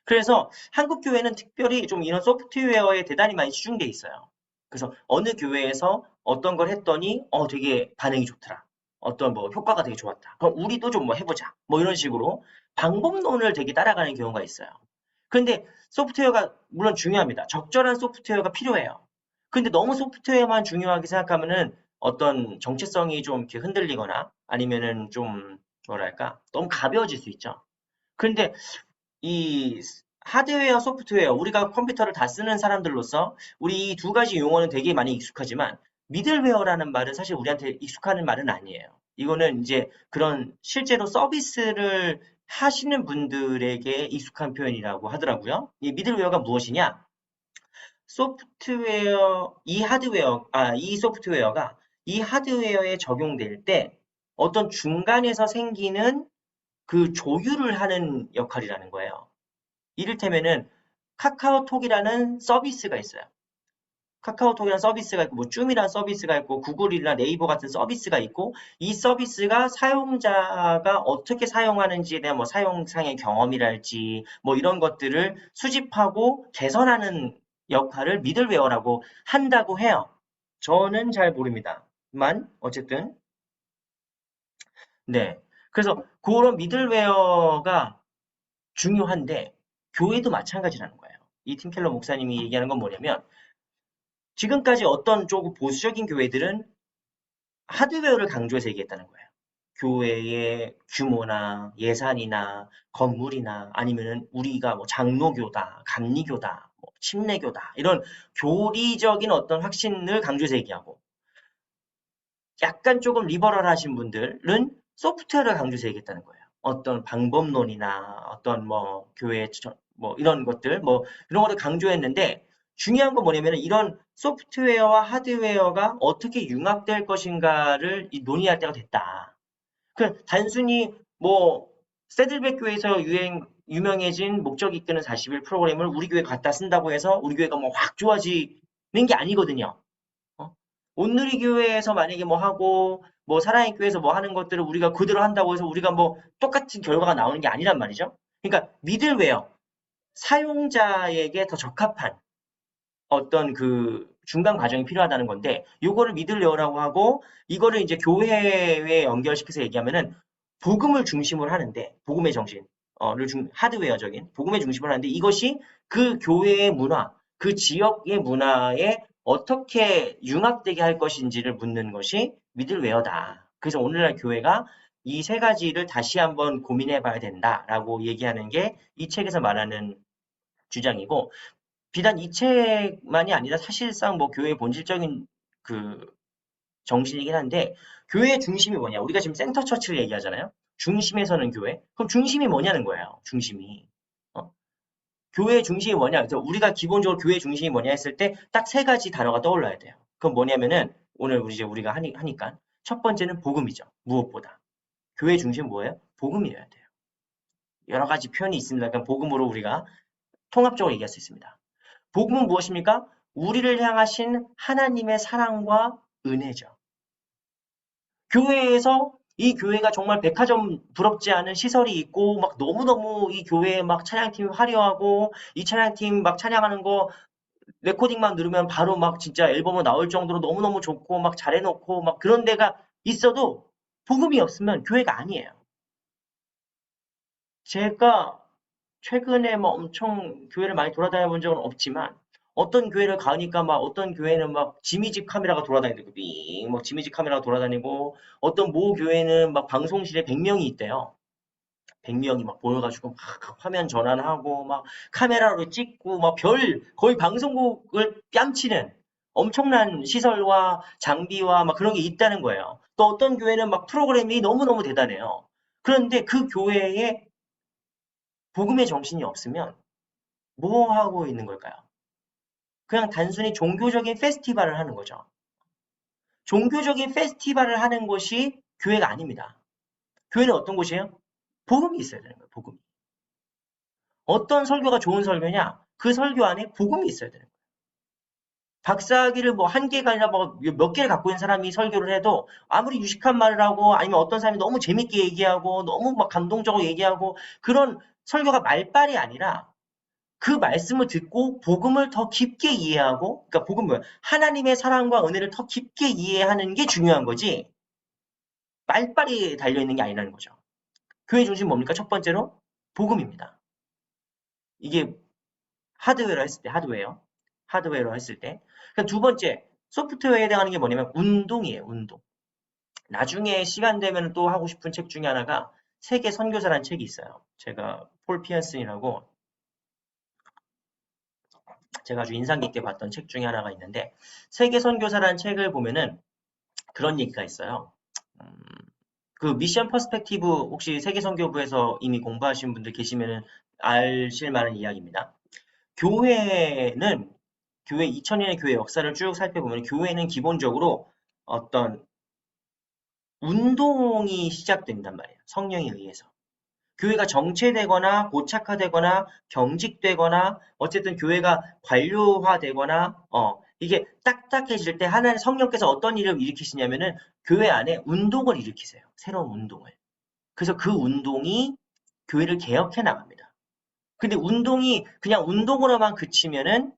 그래서 한국 교회는 특별히 좀 이런 소프트웨어에 대단히 많이 치중돼 있어요. 그래서 어느 교회에서 어떤 걸 했더니 되게 반응이 좋더라. 어떤 뭐 효과가 되게 좋았다. 그럼 우리도 좀 뭐 해보자. 뭐 이런 식으로 방법론을 되게 따라가는 경우가 있어요. 그런데 소프트웨어가 물론 중요합니다. 적절한 소프트웨어가 필요해요. 근데 너무 소프트웨어만 중요하게 생각하면은 어떤 정체성이 좀 이렇게 흔들리거나 아니면은 좀 뭐랄까 너무 가벼워질 수 있죠. 그런데 이 하드웨어, 소프트웨어, 우리가 컴퓨터를 다 쓰는 사람들로서 우리 이 두 가지 용어는 되게 많이 익숙하지만 미들웨어라는 말은 사실 우리한테 익숙한 말은 아니에요. 이거는 이제 그런 실제로 서비스를 하시는 분들에게 익숙한 표현이라고 하더라고요. 이 미들웨어가 무엇이냐? 이 소프트웨어가 이 하드웨어에 적용될 때 어떤 중간에서 생기는 그 조율을 하는 역할이라는 거예요. 이를테면은 카카오톡이라는 서비스가 있어요. 카카오톡이라는 서비스가 있고 뭐 줌이라는 서비스가 있고 구글이나 네이버 같은 서비스가 있고 이 서비스가 사용자가 어떻게 사용하는지에 대한 뭐 사용상의 경험이랄지 뭐 이런 것들을 수집하고 개선하는 역할을 미들웨어라고 한다고 해요. 저는 잘 모릅니다만 어쨌든 네. 그래서 그런 미들웨어가 중요한데 교회도 마찬가지라는 거예요. 이 팀 켈러 목사님이 얘기하는 건 뭐냐면 지금까지 어떤 조금 보수적인 교회들은 하드웨어를 강조해서 얘기했다는 거예요. 교회의 규모나 예산이나 건물이나 아니면은 우리가 뭐 장로교다, 감리교다, 뭐 침례교다 이런 교리적인 어떤 확신을 강조해서 얘기하고 약간 조금 리버럴하신 분들은 소프트웨어를 강조해서 얘기했다는 거예요. 어떤 방법론이나 어떤 뭐 교회 뭐 이런 것들 뭐 이런 것을 강조했는데 중요한 건 뭐냐면 이런 소프트웨어와 하드웨어가 어떻게 융합될 것인가를 논의할 때가 됐다. 그 단순히 뭐 세들백 교회에서 유명해진 목적 이끄는 40일 프로그램을 우리 교회 갖다 쓴다고 해서 우리 교회가 뭐 확 좋아지는 게 아니거든요. 온누리 교회에서 만약에 뭐 하고 뭐 사랑의 교회에서 뭐 하는 것들을 우리가 그대로 한다고 해서 우리가 뭐 똑같은 결과가 나오는 게 아니란 말이죠. 그러니까 미들웨어 사용자에게 더 적합한 어떤 그 중간 과정이 필요하다는 건데 요거를 미들웨어라고 하고 이거를 이제 교회에 연결시켜서 얘기하면은 복음을 중심으로 하는데 복음의 정신 하드웨어적인 복음의 중심으로 하는데 이것이 그 교회의 문화, 그 지역의 문화에 어떻게 융합되게 할 것인지를 묻는 것이 미들웨어다. 그래서 오늘날 교회가 이 세 가지를 다시 한번 고민해 봐야 된다라고 얘기하는 게 이 책에서 말하는 주장이고 비단 이 책만이 아니라 사실상 뭐 교회의 본질적인 그 정신이긴 한데 교회의 중심이 뭐냐? 우리가 지금 센터 처치를 얘기하잖아요. 중심에 서는 교회. 그럼 중심이 뭐냐는 거예요. 중심이. 교회의 중심이 뭐냐? 그래서 우리가 기본적으로 교회의 중심이 뭐냐 했을 때 딱 세 가지 단어가 떠올라야 돼요. 그건 뭐냐면은 오늘 우리가 하니까 첫 번째는 복음이죠. 무엇보다. 교회의 중심은 뭐예요? 복음이어야 돼요. 여러 가지 표현이 있습니다. 그러니까 복음으로 우리가 통합적으로 얘기할 수 있습니다. 복음은 무엇입니까? 우리를 향하신 하나님의 사랑과 은혜죠. 교회에서 이 교회가 정말 백화점 부럽지 않은 시설이 있고 막 너무너무 이 교회에 막 찬양팀이 화려하고 이 찬양팀 막 찬양하는 거 레코딩만 누르면 바로 막 진짜 앨범으로 나올 정도로 너무너무 좋고 막 잘해놓고 막 그런 데가 있어도 복음이 없으면 교회가 아니에요. 제가 최근에 뭐 엄청 교회를 많이 돌아다녀 본 적은 없지만 어떤 교회를 가니까 막 어떤 교회는 막 지미집 카메라가 돌아다니고 막 지미집 카메라가 돌아다니고 어떤 모 교회는 막 방송실에 100명이 있대요. 100명이 막 모여가지고 막 화면 전환하고 막 카메라로 찍고 막 거의 방송국을 뺨치는 엄청난 시설과 장비와 막 그런 게 있다는 거예요. 또 어떤 교회는 막 프로그램이 너무너무 대단해요. 그런데 그 교회에 복음의 정신이 없으면 뭐 하고 있는 걸까요? 그냥 단순히 종교적인 페스티벌을 하는 거죠. 종교적인 페스티벌을 하는 것이 교회가 아닙니다. 교회는 어떤 곳이에요? 복음이 있어야 되는 거예요. 복음. 어떤 설교가 좋은 설교냐? 그 설교 안에 복음이 있어야 되는 거예요. 박사학위를 뭐 한 개가 아니라 뭐 몇 개를 갖고 있는 사람이 설교를 해도 아무리 유식한 말을 하고 아니면 어떤 사람이 너무 재밌게 얘기하고 너무 막 감동적으로 얘기하고 그런 설교가 말빨이 아니라 그 말씀을 듣고 복음을 더 깊게 이해하고, 그러니까 복음 뭐야? 하나님의 사랑과 은혜를 더 깊게 이해하는 게 중요한 거지. 말빨이 달려있는 게 아니라는 거죠. 교회 중심 뭡니까? 첫 번째로 복음입니다. 이게 하드웨어로 했을 때, 하드웨어로 했을 때. 그러니까 두 번째, 소프트웨어에 해당하는 게 뭐냐면 운동이에요, 운동. 나중에 시간 되면 또 하고 싶은 책 중에 하나가 세계 선교사라는 책이 있어요. 제가 폴 피어슨이라고 제가 아주 인상 깊게 봤던 책 중에 하나가 있는데 세계 선교사라는 책을 보면은 그런 얘기가 있어요. 그 미션 퍼스펙티브 혹시 세계 선교부에서 이미 공부하신 분들 계시면은 아실 만한 이야기입니다. 교회 2000년의 교회 역사를 쭉 살펴보면 교회는 기본적으로 어떤 운동이 시작된단 말이에요. 성령에 의해서. 교회가 정체되거나 고착화되거나 경직되거나 어쨌든 교회가 관료화되거나 이게 딱딱해질 때 하나님 성령께서 어떤 일을 일으키시냐면은 교회 안에 운동을 일으키세요. 새로운 운동을. 그래서 그 운동이 교회를 개혁해 나갑니다. 근데 운동이 그냥 운동으로만 그치면은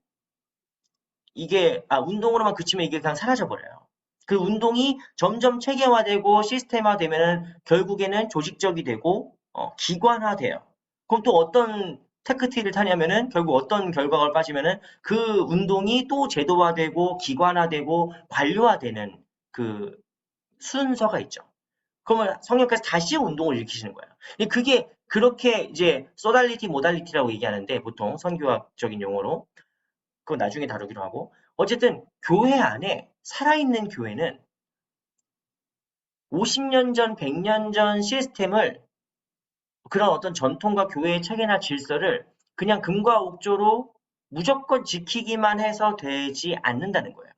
운동으로만 그치면 이게 그냥 사라져 버려요. 그 운동이 점점 체계화되고 시스템화되면은 결국에는 조직적이 되고 기관화돼요. 그럼 또 어떤 테크트리를 타냐면은 결국 어떤 결과가 빠지면은 그 운동이 또 제도화되고 기관화되고 관료화되는 그 순서가 있죠. 그러면 성령께서 다시 운동을 일으키시는 거예요. 그게 그렇게 이제 소달리티, 모달리티라고 얘기하는데 보통 선교학적인 용어로 그건 나중에 다루기로 하고 어쨌든 교회 안에 살아있는 교회는 50년 전, 100년 전 시스템을 그런 어떤 전통과 교회의 체계나 질서를 그냥 금과 옥조로 무조건 지키기만 해서 되지 않는다는 거예요.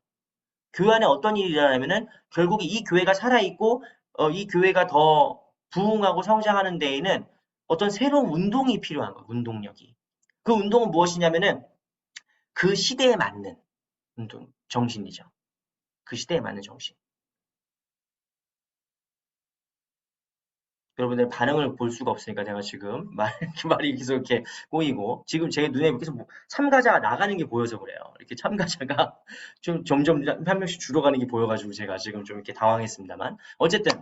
교회 안에 어떤 일이 일어나면은 결국에 이 교회가 살아있고 이 교회가 더 부흥하고 성장하는 데에는 어떤 새로운 운동이 필요한 거예요. 운동력이. 그 운동은 무엇이냐면은 그 시대에 맞는 운동, 정신이죠. 그 시대에 맞는 정신. 여러분들 반응을 볼 수가 없으니까 제가 지금 말이 계속 이렇게 꼬이고 지금 제 눈에 계속 참가자가 나가는 게 보여서 그래요. 이렇게 참가자가 좀 점점 한 명씩 줄어가는 게 보여가지고 제가 지금 좀 이렇게 당황했습니다만 어쨌든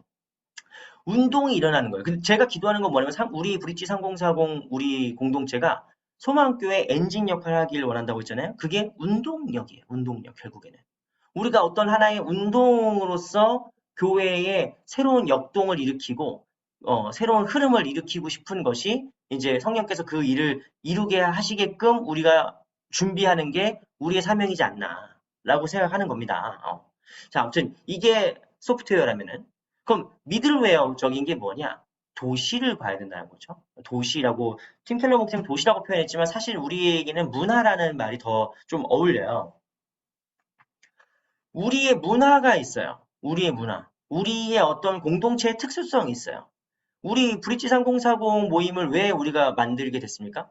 운동이 일어나는 거예요. 근데 제가 기도하는 건 뭐냐면 우리 브릿지 3040 우리 공동체가 소망교회 엔진 역할을 하길 원한다고 했잖아요. 그게 운동력이에요. 운동력 결국에는. 우리가 어떤 하나의 운동으로서 교회에 새로운 역동을 일으키고 새로운 흐름을 일으키고 싶은 것이 이제 성령께서 그 일을 이루게 하시게끔 우리가 준비하는 게 우리의 사명이지 않나라고 생각하는 겁니다. 자, 아무튼 이게 소프트웨어라면은 그럼 미들웨어적인 게 뭐냐? 도시를 봐야 된다는 거죠. 도시라고 팀 켈러 목사님 도시라고 표현했지만 사실 우리에게는 문화라는 말이 더 좀 어울려요. 우리의 문화가 있어요. 우리의 문화. 우리의 어떤 공동체의 특수성이 있어요. 우리 브릿지 3040 모임을 왜 우리가 만들게 됐습니까?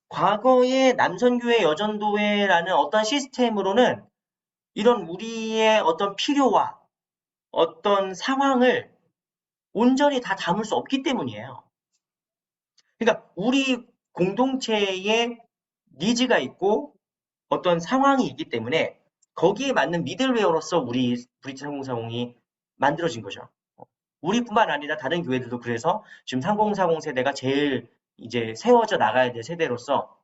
과거의 남선교회, 여전도회라는 어떤 시스템으로는 이런 우리의 어떤 필요와 어떤 상황을 온전히 다 담을 수 없기 때문이에요. 그러니까 우리 공동체에 니즈가 있고 어떤 상황이 있기 때문에 거기에 맞는 미들웨어로서 우리 브릿지 3040이 만들어진 거죠. 우리뿐만 아니라 다른 교회들도 그래서 지금 3040 세대가 제일 이제 세워져 나가야 될 세대로서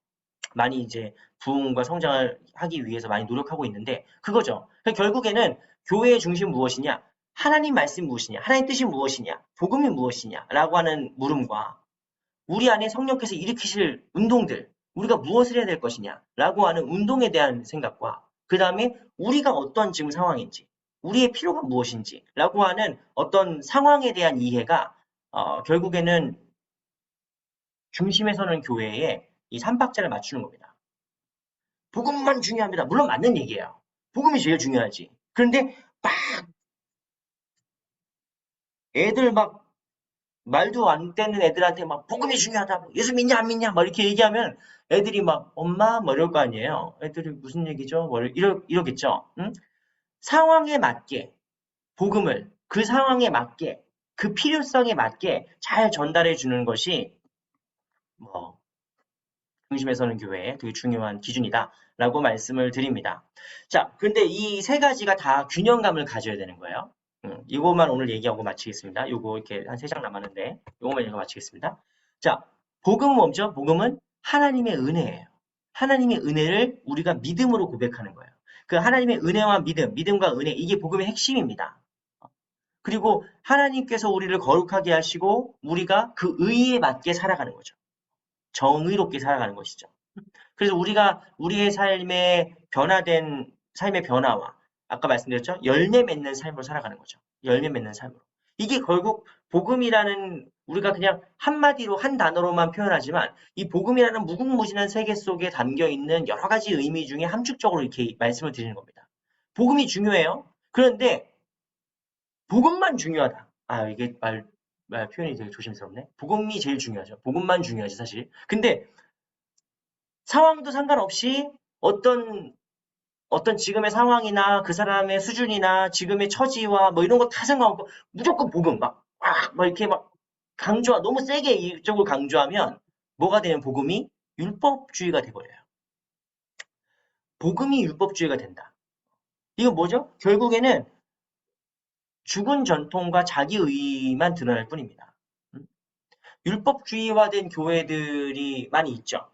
많이 이제 부흥과 성장을 하기 위해서 많이 노력하고 있는데 그거죠. 그러니까 결국에는 교회의 중심 무엇이냐? 하나님 말씀 무엇이냐? 하나님 뜻이 무엇이냐? 복음이 무엇이냐? 라고 하는 물음과 우리 안에 성령께서 일으키실 운동들, 우리가 무엇을 해야 될 것이냐라고 하는 운동에 대한 생각과 그 다음에 우리가 어떤 지금 상황인지, 우리의 필요가 무엇인지라고 하는 어떤 상황에 대한 이해가 결국에는 중심에 서는 교회에 이 삼박자를 맞추는 겁니다. 복음만 중요합니다. 물론 맞는 얘기예요. 복음이 제일 중요하지. 그런데 막 애들 막 말도 안 되는 애들한테 막 복음이 중요하다. 뭐 예수 믿냐 안 믿냐 막 이렇게 얘기하면 애들이 막 엄마 뭐 이럴 거 아니에요. 애들이 무슨 얘기죠? 뭐 이러겠죠. 응? 상황에 맞게 복음을 그 상황에 맞게 그 필요성에 맞게 잘 전달해 주는 것이 뭐 중심에 서는 교회의 되게 중요한 기준이다라고 말씀을 드립니다. 자, 근데 이 세 가지가 다 균형감을 가져야 되는 거예요. 이것만 오늘 얘기하고 마치겠습니다. 요거 이렇게 한 3장 남았는데 요것만 얘기하고 마치겠습니다. 자, 복음은 뭐죠? 복음은 하나님의 은혜예요. 하나님의 은혜를 우리가 믿음으로 고백하는 거예요. 그 하나님의 은혜와 믿음, 믿음과 은혜 이게 복음의 핵심입니다. 그리고 하나님께서 우리를 거룩하게 하시고 우리가 그 의에 맞게 살아가는 거죠. 정의롭게 살아가는 것이죠. 그래서 우리가 우리의 삶의 변화된 삶의 변화와 아까 말씀드렸죠? 열매 맺는 삶으로 살아가는 거죠. 열매 맺는 삶으로. 이게 결국 복음이라는 우리가 그냥 한마디로 한 단어로만 표현하지만 이 복음이라는 무궁무진한 세계 속에 담겨 있는 여러 가지 의미 중에 함축적으로 이렇게 말씀을 드리는 겁니다. 복음이 중요해요. 그런데 복음만 중요하다. 아, 이게 표현이 되게 조심스럽네. 복음이 제일 중요하죠. 복음만 중요하지, 사실. 근데 상황도 상관없이 어떤 지금의 상황이나 그 사람의 수준이나 지금의 처지와 뭐 이런 거 다 상관없고 무조건 복음 막 이렇게 막 너무 세게 이쪽을 강조하면 뭐가 되는 복음이 율법주의가 돼버려요. 복음이 율법주의가 된다. 이거 뭐죠? 결국에는 죽은 전통과 자기의만 드러날 뿐입니다. 율법주의화된 교회들이 많이 있죠.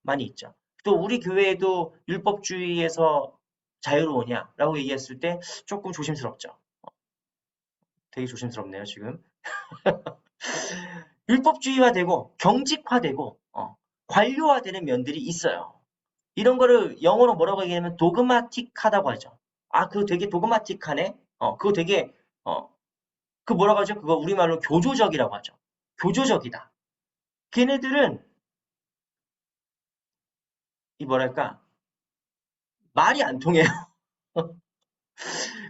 많이 있죠. 또 우리 교회에도 율법주의에서 자유로우냐라고 얘기했을 때 조금 조심스럽죠. 되게 조심스럽네요, 지금. 율법주의화되고 경직화되고 관료화되는 면들이 있어요. 이런 거를 영어로 뭐라고 얘기하면 도그마틱하다고 하죠. 아, 그거 되게 도그마틱하네. 그거 되게 그 뭐라고 하죠? 그거 우리말로 교조적이라고 하죠. 교조적이다. 걔네들은 이 뭐랄까 말이 안 통해요.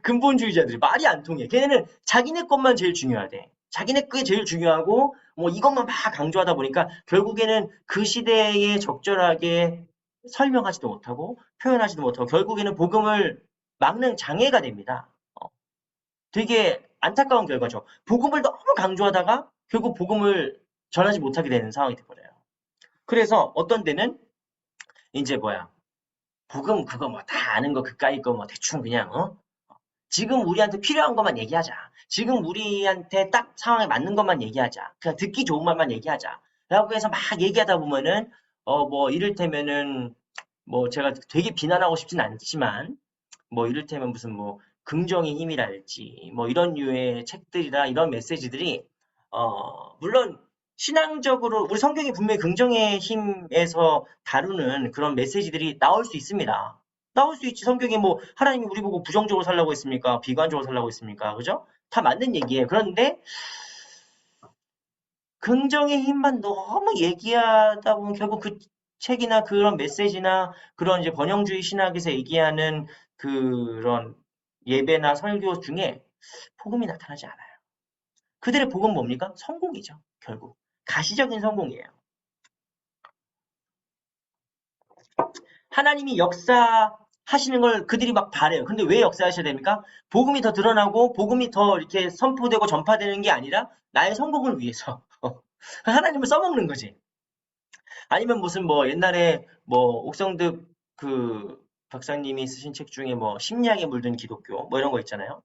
근본주의자들이 말이 안 통해. 걔네는 자기네 것만 제일 중요하대. 자기네 게 제일 중요하고 뭐 이것만 막 강조하다 보니까 결국에는 그 시대에 적절하게 설명하지도 못하고 표현하지도 못하고 결국에는 복음을 막는 장애가 됩니다. 되게 안타까운 결과죠. 복음을 너무 강조하다가 결국 복음을 전하지 못하게 되는 상황이 돼버려요. 그래서 어떤 데는 이제 복음 그거 뭐 다 아는 거 그까이 거 뭐 대충 그냥 지금 우리한테 필요한 것만 얘기하자. 지금 우리한테 딱 상황에 맞는 것만 얘기하자. 그냥 듣기 좋은 말만 얘기하자. 라고 해서 막 얘기하다 보면은 뭐 이를테면은 뭐 제가 되게 비난하고 싶진 않지만 뭐 이를테면 무슨 뭐 긍정의 힘이랄지 뭐 이런 류의 책들이나 이런 메시지들이 물론 신앙적으로 우리 성경이 분명히 긍정의 힘에서 다루는 그런 메시지들이 나올 수 있습니다. 나올 수 있지. 성경에 뭐 하나님이 우리 보고 부정적으로 살라고 했습니까? 비관적으로 살라고 했습니까? 그죠? 다 맞는 얘기예요. 그런데 긍정의 힘만 너무 얘기하다 보면 결국 그 책이나 그런 메시지나 그런 이제 번영주의 신학에서 얘기하는 그런 예배나 설교 중에 복음이 나타나지 않아요. 그들의 복음은 뭡니까? 성공이죠. 결국. 가시적인 성공이에요. 하나님이 역사하시는 걸 그들이 막 바래요. 근데 왜 역사하셔야 됩니까? 복음이 더 드러나고 복음이 더 이렇게 선포되고 전파되는 게 아니라 나의 성공을 위해서. 하나님을 써먹는 거지. 아니면 무슨 뭐 옛날에 뭐 옥성득 그 박사님이 쓰신 책 중에 뭐 심리학에 물든 기독교 뭐 이런 거 있잖아요.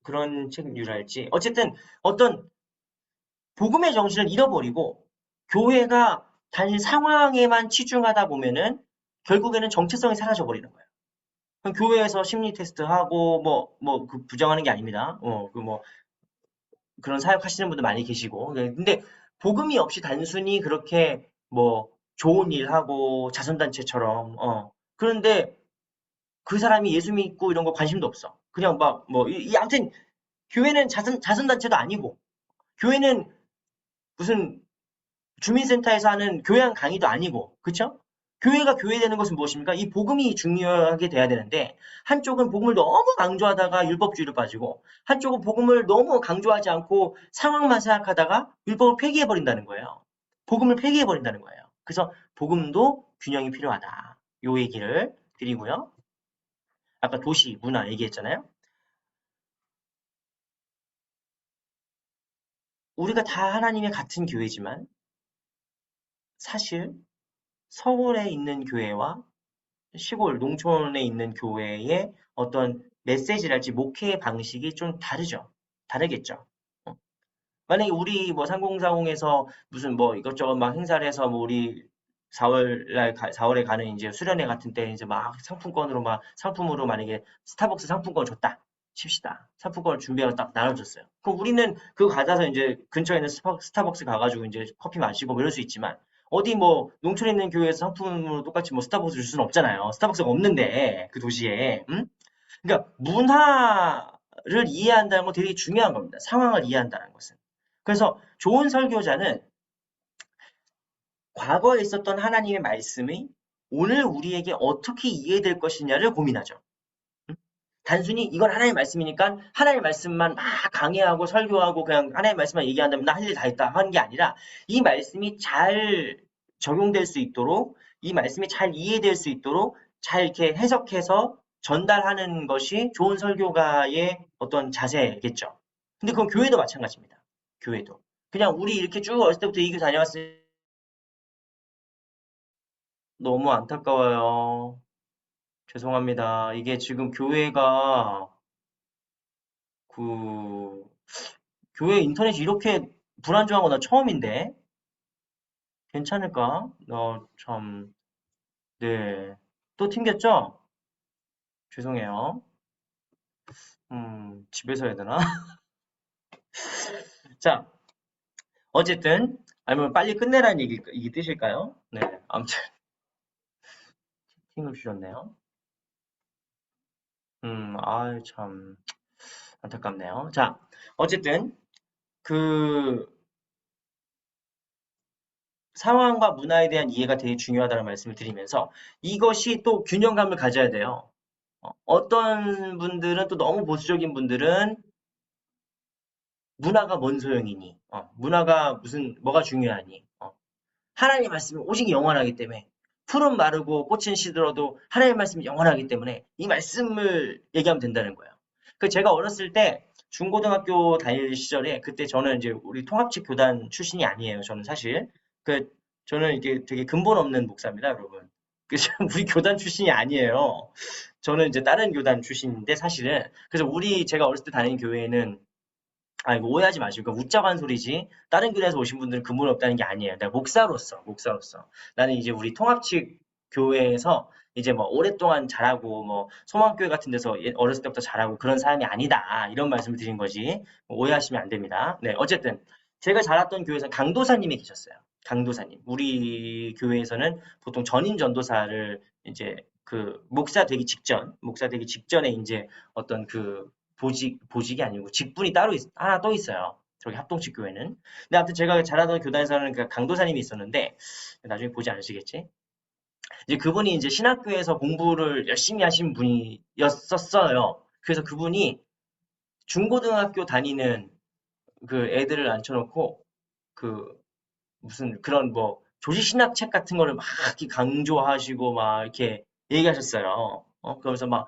그런 책류랄지. 어쨌든 어떤 복음의 정신을 잃어버리고 교회가 단지 상황에만 치중하다 보면은 결국에는 정체성이 사라져 버리는 거예요. 그럼 교회에서 심리 테스트 하고 그 부정하는 게 아닙니다. 그런 사역 하시는 분들 많이 계시고. 근데 복음이 없이 단순히 그렇게 뭐 좋은 일 하고 자선단체처럼, 그런데 그 사람이 예수 믿고 이런 거 관심도 없어. 그냥 막, 뭐, 아무튼, 교회는 자선단체도 아니고, 교회는 무슨 주민센터에서 하는 교양 강의도 아니고, 그쵸? 교회가 교회되는 것은 무엇입니까? 이 복음이 중요하게 돼야 되는데, 한쪽은 복음을 너무 강조하다가 율법주의로 빠지고, 한쪽은 복음을 너무 강조하지 않고 상황만 생각하다가 율법을 폐기해버린다는 거예요. 복음을 폐기해버린다는 거예요. 그래서 복음도 균형이 필요하다. 요 얘기를 드리고요. 아까 도시, 문화 얘기했잖아요. 우리가 다 하나님의 같은 교회지만, 사실 서울에 있는 교회와 시골, 농촌에 있는 교회의 어떤 메시지랄지 목회 방식이 좀 다르죠. 다르겠죠. 어. 만약에 우리 뭐 상공사공에서 무슨 뭐 이것저것 막 행사를 해서 뭐 우리 4월에 가는 이제 수련회 같은 때 이제 막 상품권으로 막 상품으로 만약에 스타벅스 상품권 줬다. 칩시다. 상품권을 준비해서 딱 나눠줬어요. 그럼 우리는 그거 가져서 이제 근처에 있는 스타벅스 가가지고 이제 커피 마시고 뭐 이럴 수 있지만 어디 뭐 농촌에 있는 교회에서 상품으로 똑같이 뭐 스타벅스 줄 수는 없잖아요. 스타벅스가 없는데 그 도시에. 응? 그러니까 문화를 이해한다는 건 되게 중요한 겁니다. 상황을 이해한다는 것은. 그래서 좋은 설교자는 과거에 있었던 하나님의 말씀이 오늘 우리에게 어떻게 이해될 것이냐를 고민하죠. 응? 단순히 이건 하나님의 말씀이니까 하나님의 말씀만 막 강해하고 설교하고 그냥 하나님의 말씀만 얘기한다면 나 할 일 다 했다 하는 게 아니라 이 말씀이 잘 적용될 수 있도록 이 말씀이 잘 이해될 수 있도록 잘 이렇게 해석해서 전달하는 것이 좋은 설교가의 어떤 자세겠죠. 근데 그건 교회도 마찬가지입니다. 교회도. 그냥 우리 이렇게 쭉 어렸을 때부터 이 교회 다녀왔으니 너무 안타까워요. 죄송합니다. 이게 지금 교회가 그 교회 인터넷이 이렇게 불안정한 건 나 처음인데 괜찮을까? 참, 네. 또 튕겼죠? 죄송해요. 집에서 해야 되나? 자, 어쨌든 아니면 빨리 끝내라는 얘기 뜻일까요? 네, 아무튼 팅을 주셨네요. 참 안타깝네요. 자, 어쨌든 그 상황과 문화에 대한 이해가 되게 중요하다는 말씀을 드리면서 이것이 또 균형감을 가져야 돼요. 어떤 분들은 또 너무 보수적인 분들은 문화가 뭔 소용이니? 문화가 무슨 뭐가 중요하니? 하나님의 말씀이 오직 영원하기 때문에 풀은 마르고 꽃은 시들어도 하나님의 말씀이 영원하기 때문에 이 말씀을 얘기하면 된다는 거예요. 그 제가 어렸을 때 중고등학교 다닐 시절에 그때 저는 이제 우리 통합식 교단 출신이 아니에요. 저는 사실 그 저는 이게 되게 근본 없는 목사입니다, 여러분. 그 우리 교단 출신이 아니에요. 저는 이제 다른 교단 출신인데 사실은 그래서 제가 어렸을 때 다니는 교회는 이거 오해하지 마시고, 그러니까 웃자고 한 소리지, 다른 교회에서 오신 분들은 근본이 없다는 게 아니에요. 내가 목사로서. 나는 이제 우리 통합측 교회에서 이제 뭐 오랫동안 자라고, 뭐 소망교회 같은 데서 어렸을 때부터 자라고 그런 사람이 아니다. 이런 말씀을 드린 거지. 오해하시면 안 됩니다. 네, 어쨌든. 제가 자랐던 교회에서 강도사님이 계셨어요. 강도사님. 우리 교회에서는 보통 전임 전도사를 이제 목사 되기 직전에 이제 어떤 보직이 아니고 직분이 따로 하나 또 있어요. 저기 합동측 교회는. 근데 아무튼 제가 자라던 교단에서는 그 강도사님이 있었는데, 나중에 보지 않으시겠지? 이제 그분이 이제 신학교에서 공부를 열심히 하신 분이었었어요. 그래서 그분이 중고등학교 다니는 그 애들을 앉혀놓고, 그, 무슨 그런 뭐, 조지신학책 같은 거를 막 이렇게 강조하시고 막 이렇게 얘기하셨어요. 그러면서 막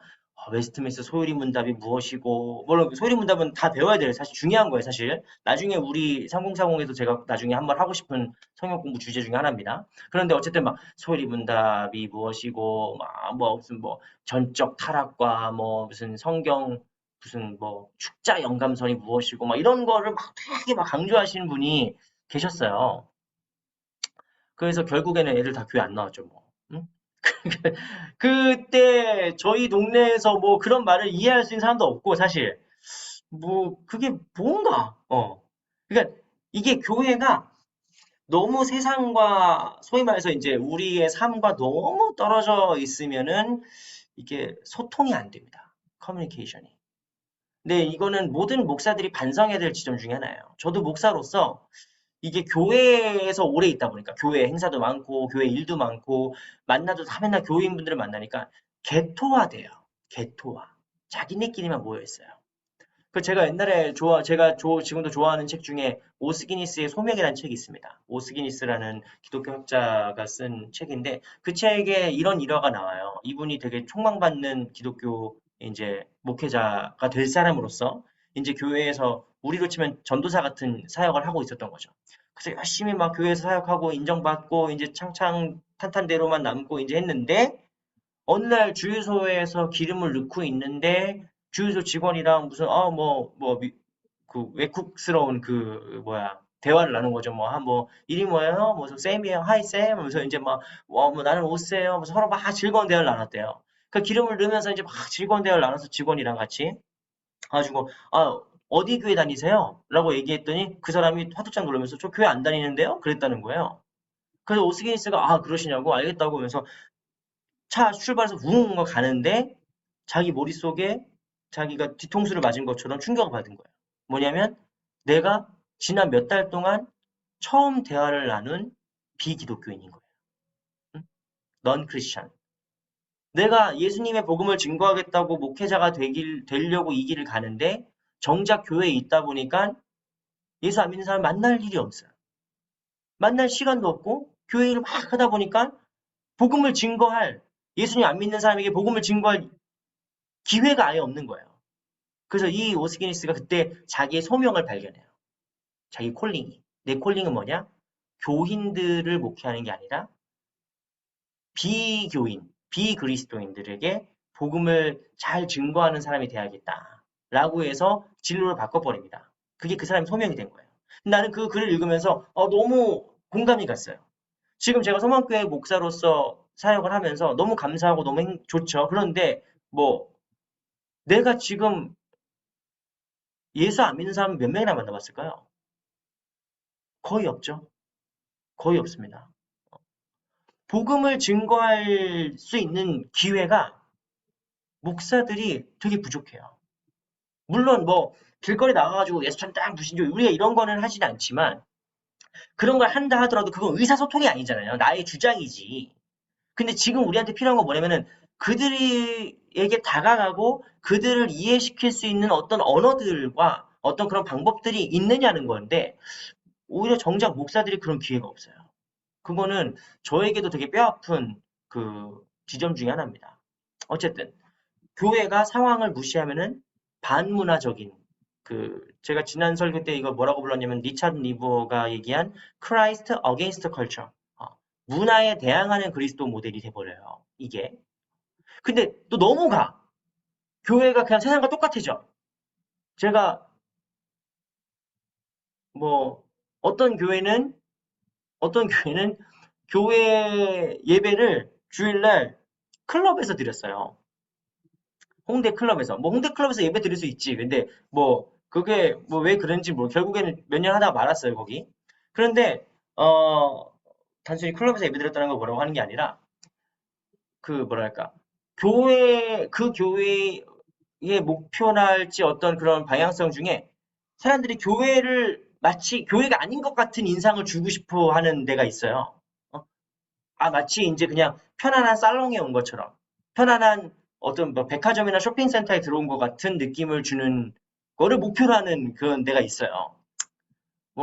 웨스트민스터 소유리 문답이 무엇이고 물론 소유리 문답은 다 배워야 돼요. 사실 중요한 거예요. 사실 나중에 우리 3040에서 제가 나중에 한번 하고 싶은 성경 공부 주제 중에 하나입니다. 그런데 어쨌든 막 소유리 문답이 무엇이고 막 뭐 무슨 뭐 전적 타락과 뭐 무슨 성경 무슨 뭐 축자 영감선이 무엇이고 막 이런 거를 막 되게 막 강조하시는 분이 계셨어요. 그래서 결국에는 애들 다 교회 안 나왔죠, 뭐. 응? 그때 저희 동네에서 뭐 그런 말을 이해할 수 있는 사람도 없고 사실 뭐 그게 뭔가 그러니까 이게 교회가 너무 세상과 소위 말해서 이제 우리의 삶과 너무 떨어져 있으면은 이게 소통이 안 됩니다. 커뮤니케이션이. 근데 이거는 모든 목사들이 반성해야 될 지점 중에 하나예요. 저도 목사로서 이게 교회에서 오래 있다 보니까 교회 행사도 많고 교회 일도 많고 만나도 다 맨날 교인분들을 만나니까 개토화돼요. 개토화. 자기네끼리만 모여 있어요. 그 제가 옛날에 지금도 좋아하는 책 중에 오스기니스의 소명이라는 책이 있습니다. 오스기니스라는 기독교 학자가 쓴 책인데 그 책에 이런 일화가 나와요. 이분이 되게 촉망받는 기독교 이제 목회자가 될 사람으로서 이제 교회에서 우리로 치면 전도사 같은 사역을 하고 있었던 거죠. 그래서 열심히 막 교회에서 사역하고 인정받고 이제 창창 탄탄대로만 남고 이제 했는데 어느 날 주유소에서 기름을 넣고 있는데 주유소 직원이랑 무슨 그 외국스러운 그 뭐야 대화를 나눈 거죠. 뭐 일이 뭐예요? 뭐 쌤이에요. 하이 쌤 하면서 이제 뭐 나는 오세요. 하면서 서로 막 즐거운 대화를 나눴대요. 그 기름을 넣으면서 이제 막 즐거운 대화를 나눠서 직원이랑 같이 가지고 어디 교회 다니세요? 라고 얘기했더니 그 사람이 화들짝 놀라면서 저 교회 안 다니는데요? 그랬다는 거예요. 그래서 오스기니스가 그러시냐고 알겠다고 하면서 차 출발해서 우웅 가는데 자기 머릿속에 자기가 뒤통수를 맞은 것처럼 충격을 받은 거예요. 뭐냐면 내가 지난 몇 달 동안 처음 대화를 나눈 비기독교인인 거예요. 응? 넌 크리스천. 내가 예수님의 복음을 증거하겠다고 목회자가 되려고 이 길을 가는데 정작 교회에 있다 보니까 예수 안 믿는 사람 만날 일이 없어요. 만날 시간도 없고 교회 일을 막 하다 보니까 복음을 증거할 예수님 안 믿는 사람에게 복음을 증거할 기회가 아예 없는 거예요. 그래서 이 오스기니스가 그때 자기의 소명을 발견해요. 자기 콜링이. 내 콜링은 뭐냐? 교인들을 목회하는 게 아니라 비교인, 비그리스도인들에게 복음을 잘 증거하는 사람이 돼야겠다. 라고 해서 진로를 바꿔버립니다. 그게 그 사람의 소명이 된 거예요. 나는 그 글을 읽으면서 너무 공감이 갔어요. 지금 제가 소망교회 목사로서 사역을 하면서 너무 감사하고 너무 좋죠. 그런데 내가 지금 예수 안 믿는 사람 몇 명이나 만나봤을까요? 거의 없죠. 거의 없습니다. 복음을 증거할 수 있는 기회가 목사들이 되게 부족해요. 물론 길거리 나가가지고 예수처럼 딱 부신 줄 우리가 이런 거는 하진 않지만 그런 걸 한다 하더라도 그건 의사소통이 아니잖아요. 나의 주장이지. 근데 지금 우리한테 필요한 건 뭐냐면은 그들에게 다가가고 그들을 이해시킬 수 있는 어떤 언어들과 어떤 그런 방법들이 있느냐는 건데 오히려 정작 목사들이 그런 기회가 없어요. 그거는 저에게도 되게 뼈아픈 그 지점 중에 하나입니다. 어쨌든 교회가 상황을 무시하면은 반문화적인 제가 지난 설교 때 이거 뭐라고 불렀냐면 리차드 리버가 얘기한 Christ against culture. 문화에 대항하는 그리스도 모델이 돼버려요. 이게. 근데 또 너무 가. 교회가 그냥 세상과 똑같아져. 제가 뭐 어떤 교회는 교회 예배를 주일날 클럽에서 드렸어요. 홍대 클럽에서. 홍대 클럽에서 예배 드릴 수 있지. 근데 그게 왜 그런지 결국에는 몇 년 하다가 말았어요, 거기. 그런데, 단순히 클럽에서 예배 드렸다는 걸 뭐라고 하는 게 아니라, 뭐랄까. 그 교회의 목표랄지 어떤 그런 방향성 중에 사람들이 교회를 마치 교회가 아닌 것 같은 인상을 주고 싶어 하는 데가 있어요. 마치 이제 그냥 편안한 살롱에 온 것처럼. 편안한 어떤 백화점이나 쇼핑센터에 들어온 것 같은 느낌을 주는 거를 목표로 하는 그런 데가 있어요.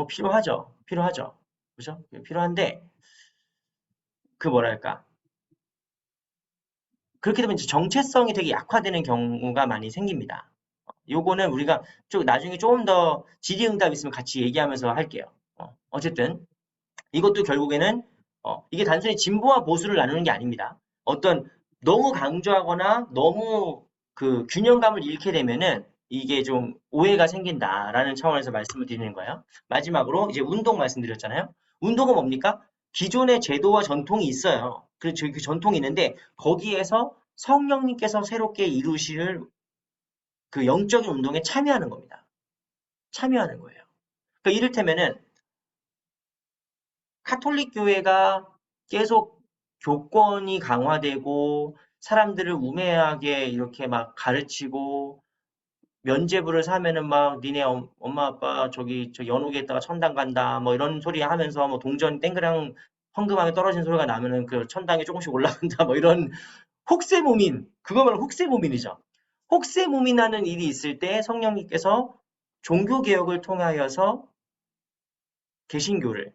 필요하죠. 필요하죠. 그죠? 필요한데, 뭐랄까. 그렇게 되면 이제 정체성이 되게 약화되는 경우가 많이 생깁니다. 요거는 우리가 나중에 조금 더 질의응답 있으면 같이 얘기하면서 할게요. 어쨌든, 이것도 결국에는, 이게 단순히 진보와 보수를 나누는 게 아닙니다. 어떤 너무 강조하거나 너무 균형감을 잃게 되면은 이게 좀 오해가 생긴다라는 차원에서 말씀을 드리는 거예요. 마지막으로 이제 운동 말씀드렸잖아요. 운동은 뭡니까? 기존의 제도와 전통이 있어요. 그 전통이 있는데 거기에서 성령님께서 새롭게 이루실 그 영적인 운동에 참여하는 겁니다. 참여하는 거예요. 그러니까 이를테면은 카톨릭 교회가 계속 교권이 강화되고 사람들을 우매하게 이렇게 막 가르치고 면죄부를 사면은 막 니네 엄마 아빠 저기 저 연옥에다가 천당 간다 뭐 이런 소리 하면서 뭐 동전 땡그랑 헌금하게 떨어진 소리가 나면은 그 천당에 조금씩 올라간다 뭐 이런 혹세무민 그거만 혹세무민이죠. 혹세무민하는 일이 있을 때 성령님께서 종교개혁을 통하여서 개신교를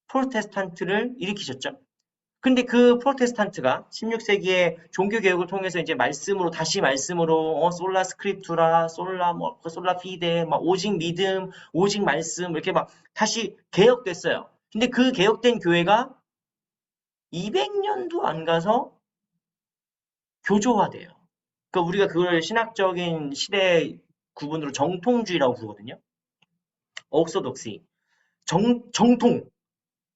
프로테스탄트를 일으키셨죠. 근데 그 프로테스탄트가 16세기에 종교개혁을 통해서 이제 말씀으로 다시 말씀으로 솔라 스크립투라 솔라 뭐 솔라 피데 막 오직 믿음 오직 말씀 이렇게 막 다시 개혁됐어요. 근데 그 개혁된 교회가 200년도 안 가서 교조화돼요. 그러니까 우리가 그걸 신학적인 시대 구분으로 정통주의라고 부르거든요. 옥소독시 정통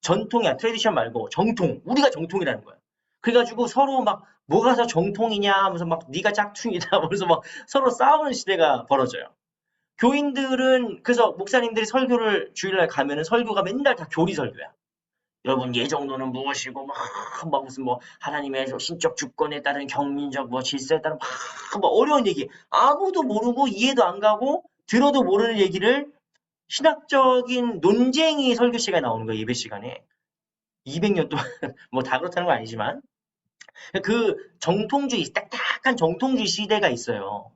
전통이야. 트레디션 말고 정통. 우리가 정통이라는 거야. 그래가지고 서로 막 뭐가 더 정통이냐 하면서 막 네가 짝퉁이다 하면서 막 서로 싸우는 시대가 벌어져요. 교인들은 그래서 목사님들이 설교를 주일날 가면은 설교가 맨날 다 교리 설교야. 여러분 예정론은 무엇이고 막 무슨 뭐 하나님의 신적 주권에 따른 경민적 뭐 질서에 따른 막 어려운 얘기 아무도 모르고 이해도 안 가고 들어도 모르는 얘기를 신학적인 논쟁이 설교 시간에 나오는 거예요. 예배 시간에. 200년 동안 뭐 다 그렇다는 건 아니지만 그 정통주의 딱딱한 정통주의 시대가 있어요.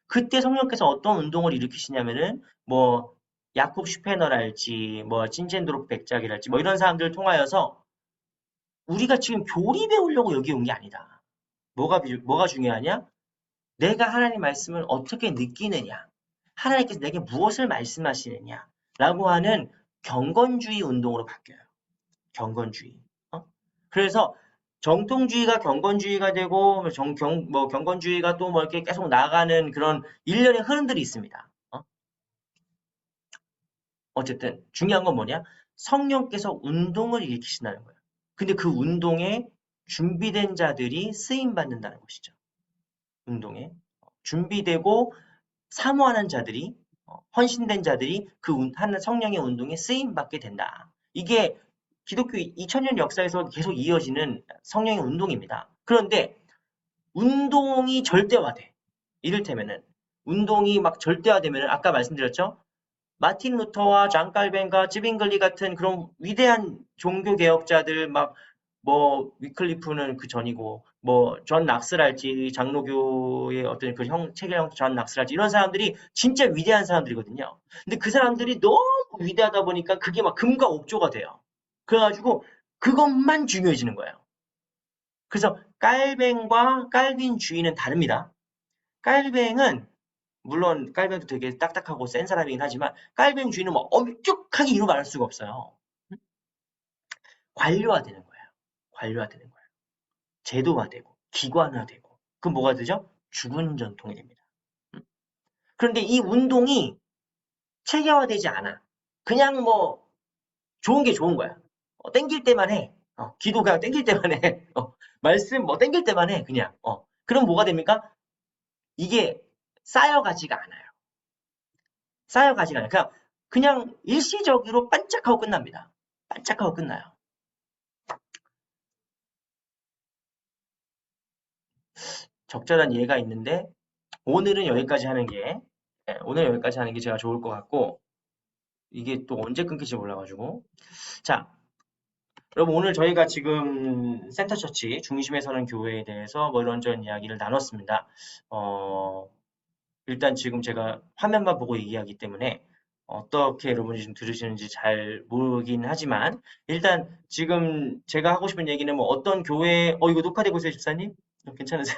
그때 성령께서 어떤 운동을 일으키시냐면은 뭐 야콥 슈페너랄지 뭐 찐젠드록 백작이랄지 뭐 이런 사람들을 통하여서 우리가 지금 교리 배우려고 여기 온 게 아니다. 뭐가 중요하냐? 내가 하나님 말씀을 어떻게 느끼느냐? 하나님께서 내게 무엇을 말씀하시느냐? 라고 하는 경건주의 운동으로 바뀌어요. 경건주의. 그래서 정통주의가 경건주의가 되고 뭐 경건주의가 또 뭐 이렇게 계속 나가는 그런 일련의 흐름들이 있습니다. 어쨌든 중요한 건 뭐냐? 성령께서 운동을 일으키신다는 거예요. 근데 그 운동에 준비된 자들이 쓰임 받는다는 것이죠. 운동에 준비되고 사모하는 자들이 헌신된 자들이 그 하는 성령의 운동에 쓰임 받게 된다. 이게 기독교 2000년 역사에서 계속 이어지는 성령의 운동입니다. 그런데 운동이 절대화돼. 이를테면은 운동이 막 절대화되면은 아까 말씀드렸죠? 마틴 루터와 잔 칼빈과 찌빙글리 같은 그런 위대한 종교 개혁자들 막 뭐 위클리프는 그 전이고 뭐 존 낙스랄지 장로교의 어떤 그 체계형 존 낙스랄지 이런 사람들이 진짜 위대한 사람들이거든요. 근데 그 사람들이 너무 위대하다 보니까 그게 막 금과 옥조가 돼요. 그래가지고 그것만 중요해지는 거예요. 그래서 깔뱅과 깔빈주의는 다릅니다. 깔뱅은 물론 깔뱅도 되게 딱딱하고 센 사람이긴 하지만 깔뱅주의는 뭐 엄격하게 이루 말할 수가 없어요. 관료화되는 거예요. 관료화되는 거예요. 제도화되고 기관화되고 그럼 뭐가 되죠? 죽은 전통이 됩니다. 그런데 이 운동이 체계화되지 않아. 그냥 뭐 좋은 게 좋은 거야. 땡길 때만 해. 기도 그냥 땡길 때만 해. 말씀 뭐 땡길 때만 해. 그냥. 그럼 뭐가 됩니까? 이게 쌓여가지가 않아요. 쌓여가지가 않아요. 그냥 일시적으로 반짝하고 끝납니다. 반짝하고 끝나요. 적절한 예가 있는데 오늘은 여기까지 하는 게 오늘 여기까지 하는 게 제가 좋을 것 같고 이게 또 언제 끊길지 몰라가지고 자 여러분 오늘 저희가 지금 센터처치 중심에 서는 교회에 대해서 뭐 이런저런 이야기를 나눴습니다. 일단 지금 제가 화면만 보고 얘기하기 때문에 어떻게 여러분이 지금 들으시는지 잘 모르긴 하지만 일단 지금 제가 하고 싶은 얘기는 뭐 어떤 교회 이거 녹화되고 있어요 집사님? 괜찮으세요?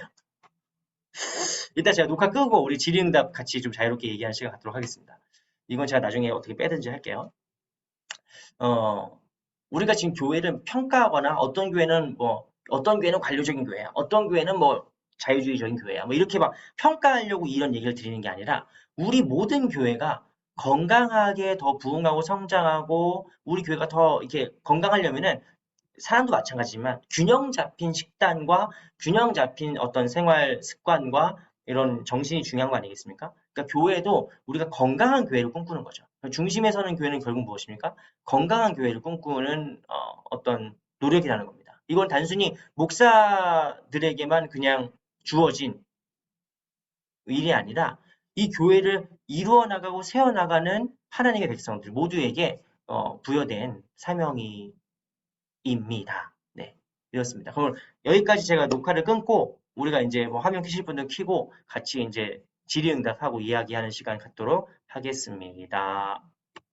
일단 제가 녹화 끄고 우리 질의응답 같이 좀 자유롭게 얘기하는 시간 갖도록 하겠습니다. 이건 제가 나중에 어떻게 빼든지 할게요. 우리가 지금 교회를 평가하거나 어떤 교회는 관료적인 교회야. 어떤 교회는 뭐 자유주의적인 교회야. 뭐 이렇게 막 평가하려고 이런 얘기를 드리는 게 아니라 우리 모든 교회가 건강하게 더 부흥하고 성장하고 우리 교회가 더 이렇게 건강하려면은 사람도 마찬가지지만 균형 잡힌 식단과 균형 잡힌 어떤 생활 습관과 이런 정신이 중요한 거 아니겠습니까? 그러니까 교회도 우리가 건강한 교회를 꿈꾸는 거죠. 중심에 서는 교회는 결국 무엇입니까? 건강한 교회를 꿈꾸는 어떤 노력이라는 겁니다. 이건 단순히 목사들에게만 그냥 주어진 일이 아니라 이 교회를 이루어 나가고 세워 나가는 하나님의 백성들 모두에게 부여된 사명입니다. 네, 이렇습니다. 그럼 여기까지 제가 녹화를 끊고 우리가 이제 뭐 화면 켜실 분들 켜고 같이 이제 질의응답하고 이야기하는 시간 갖도록 하겠습니다.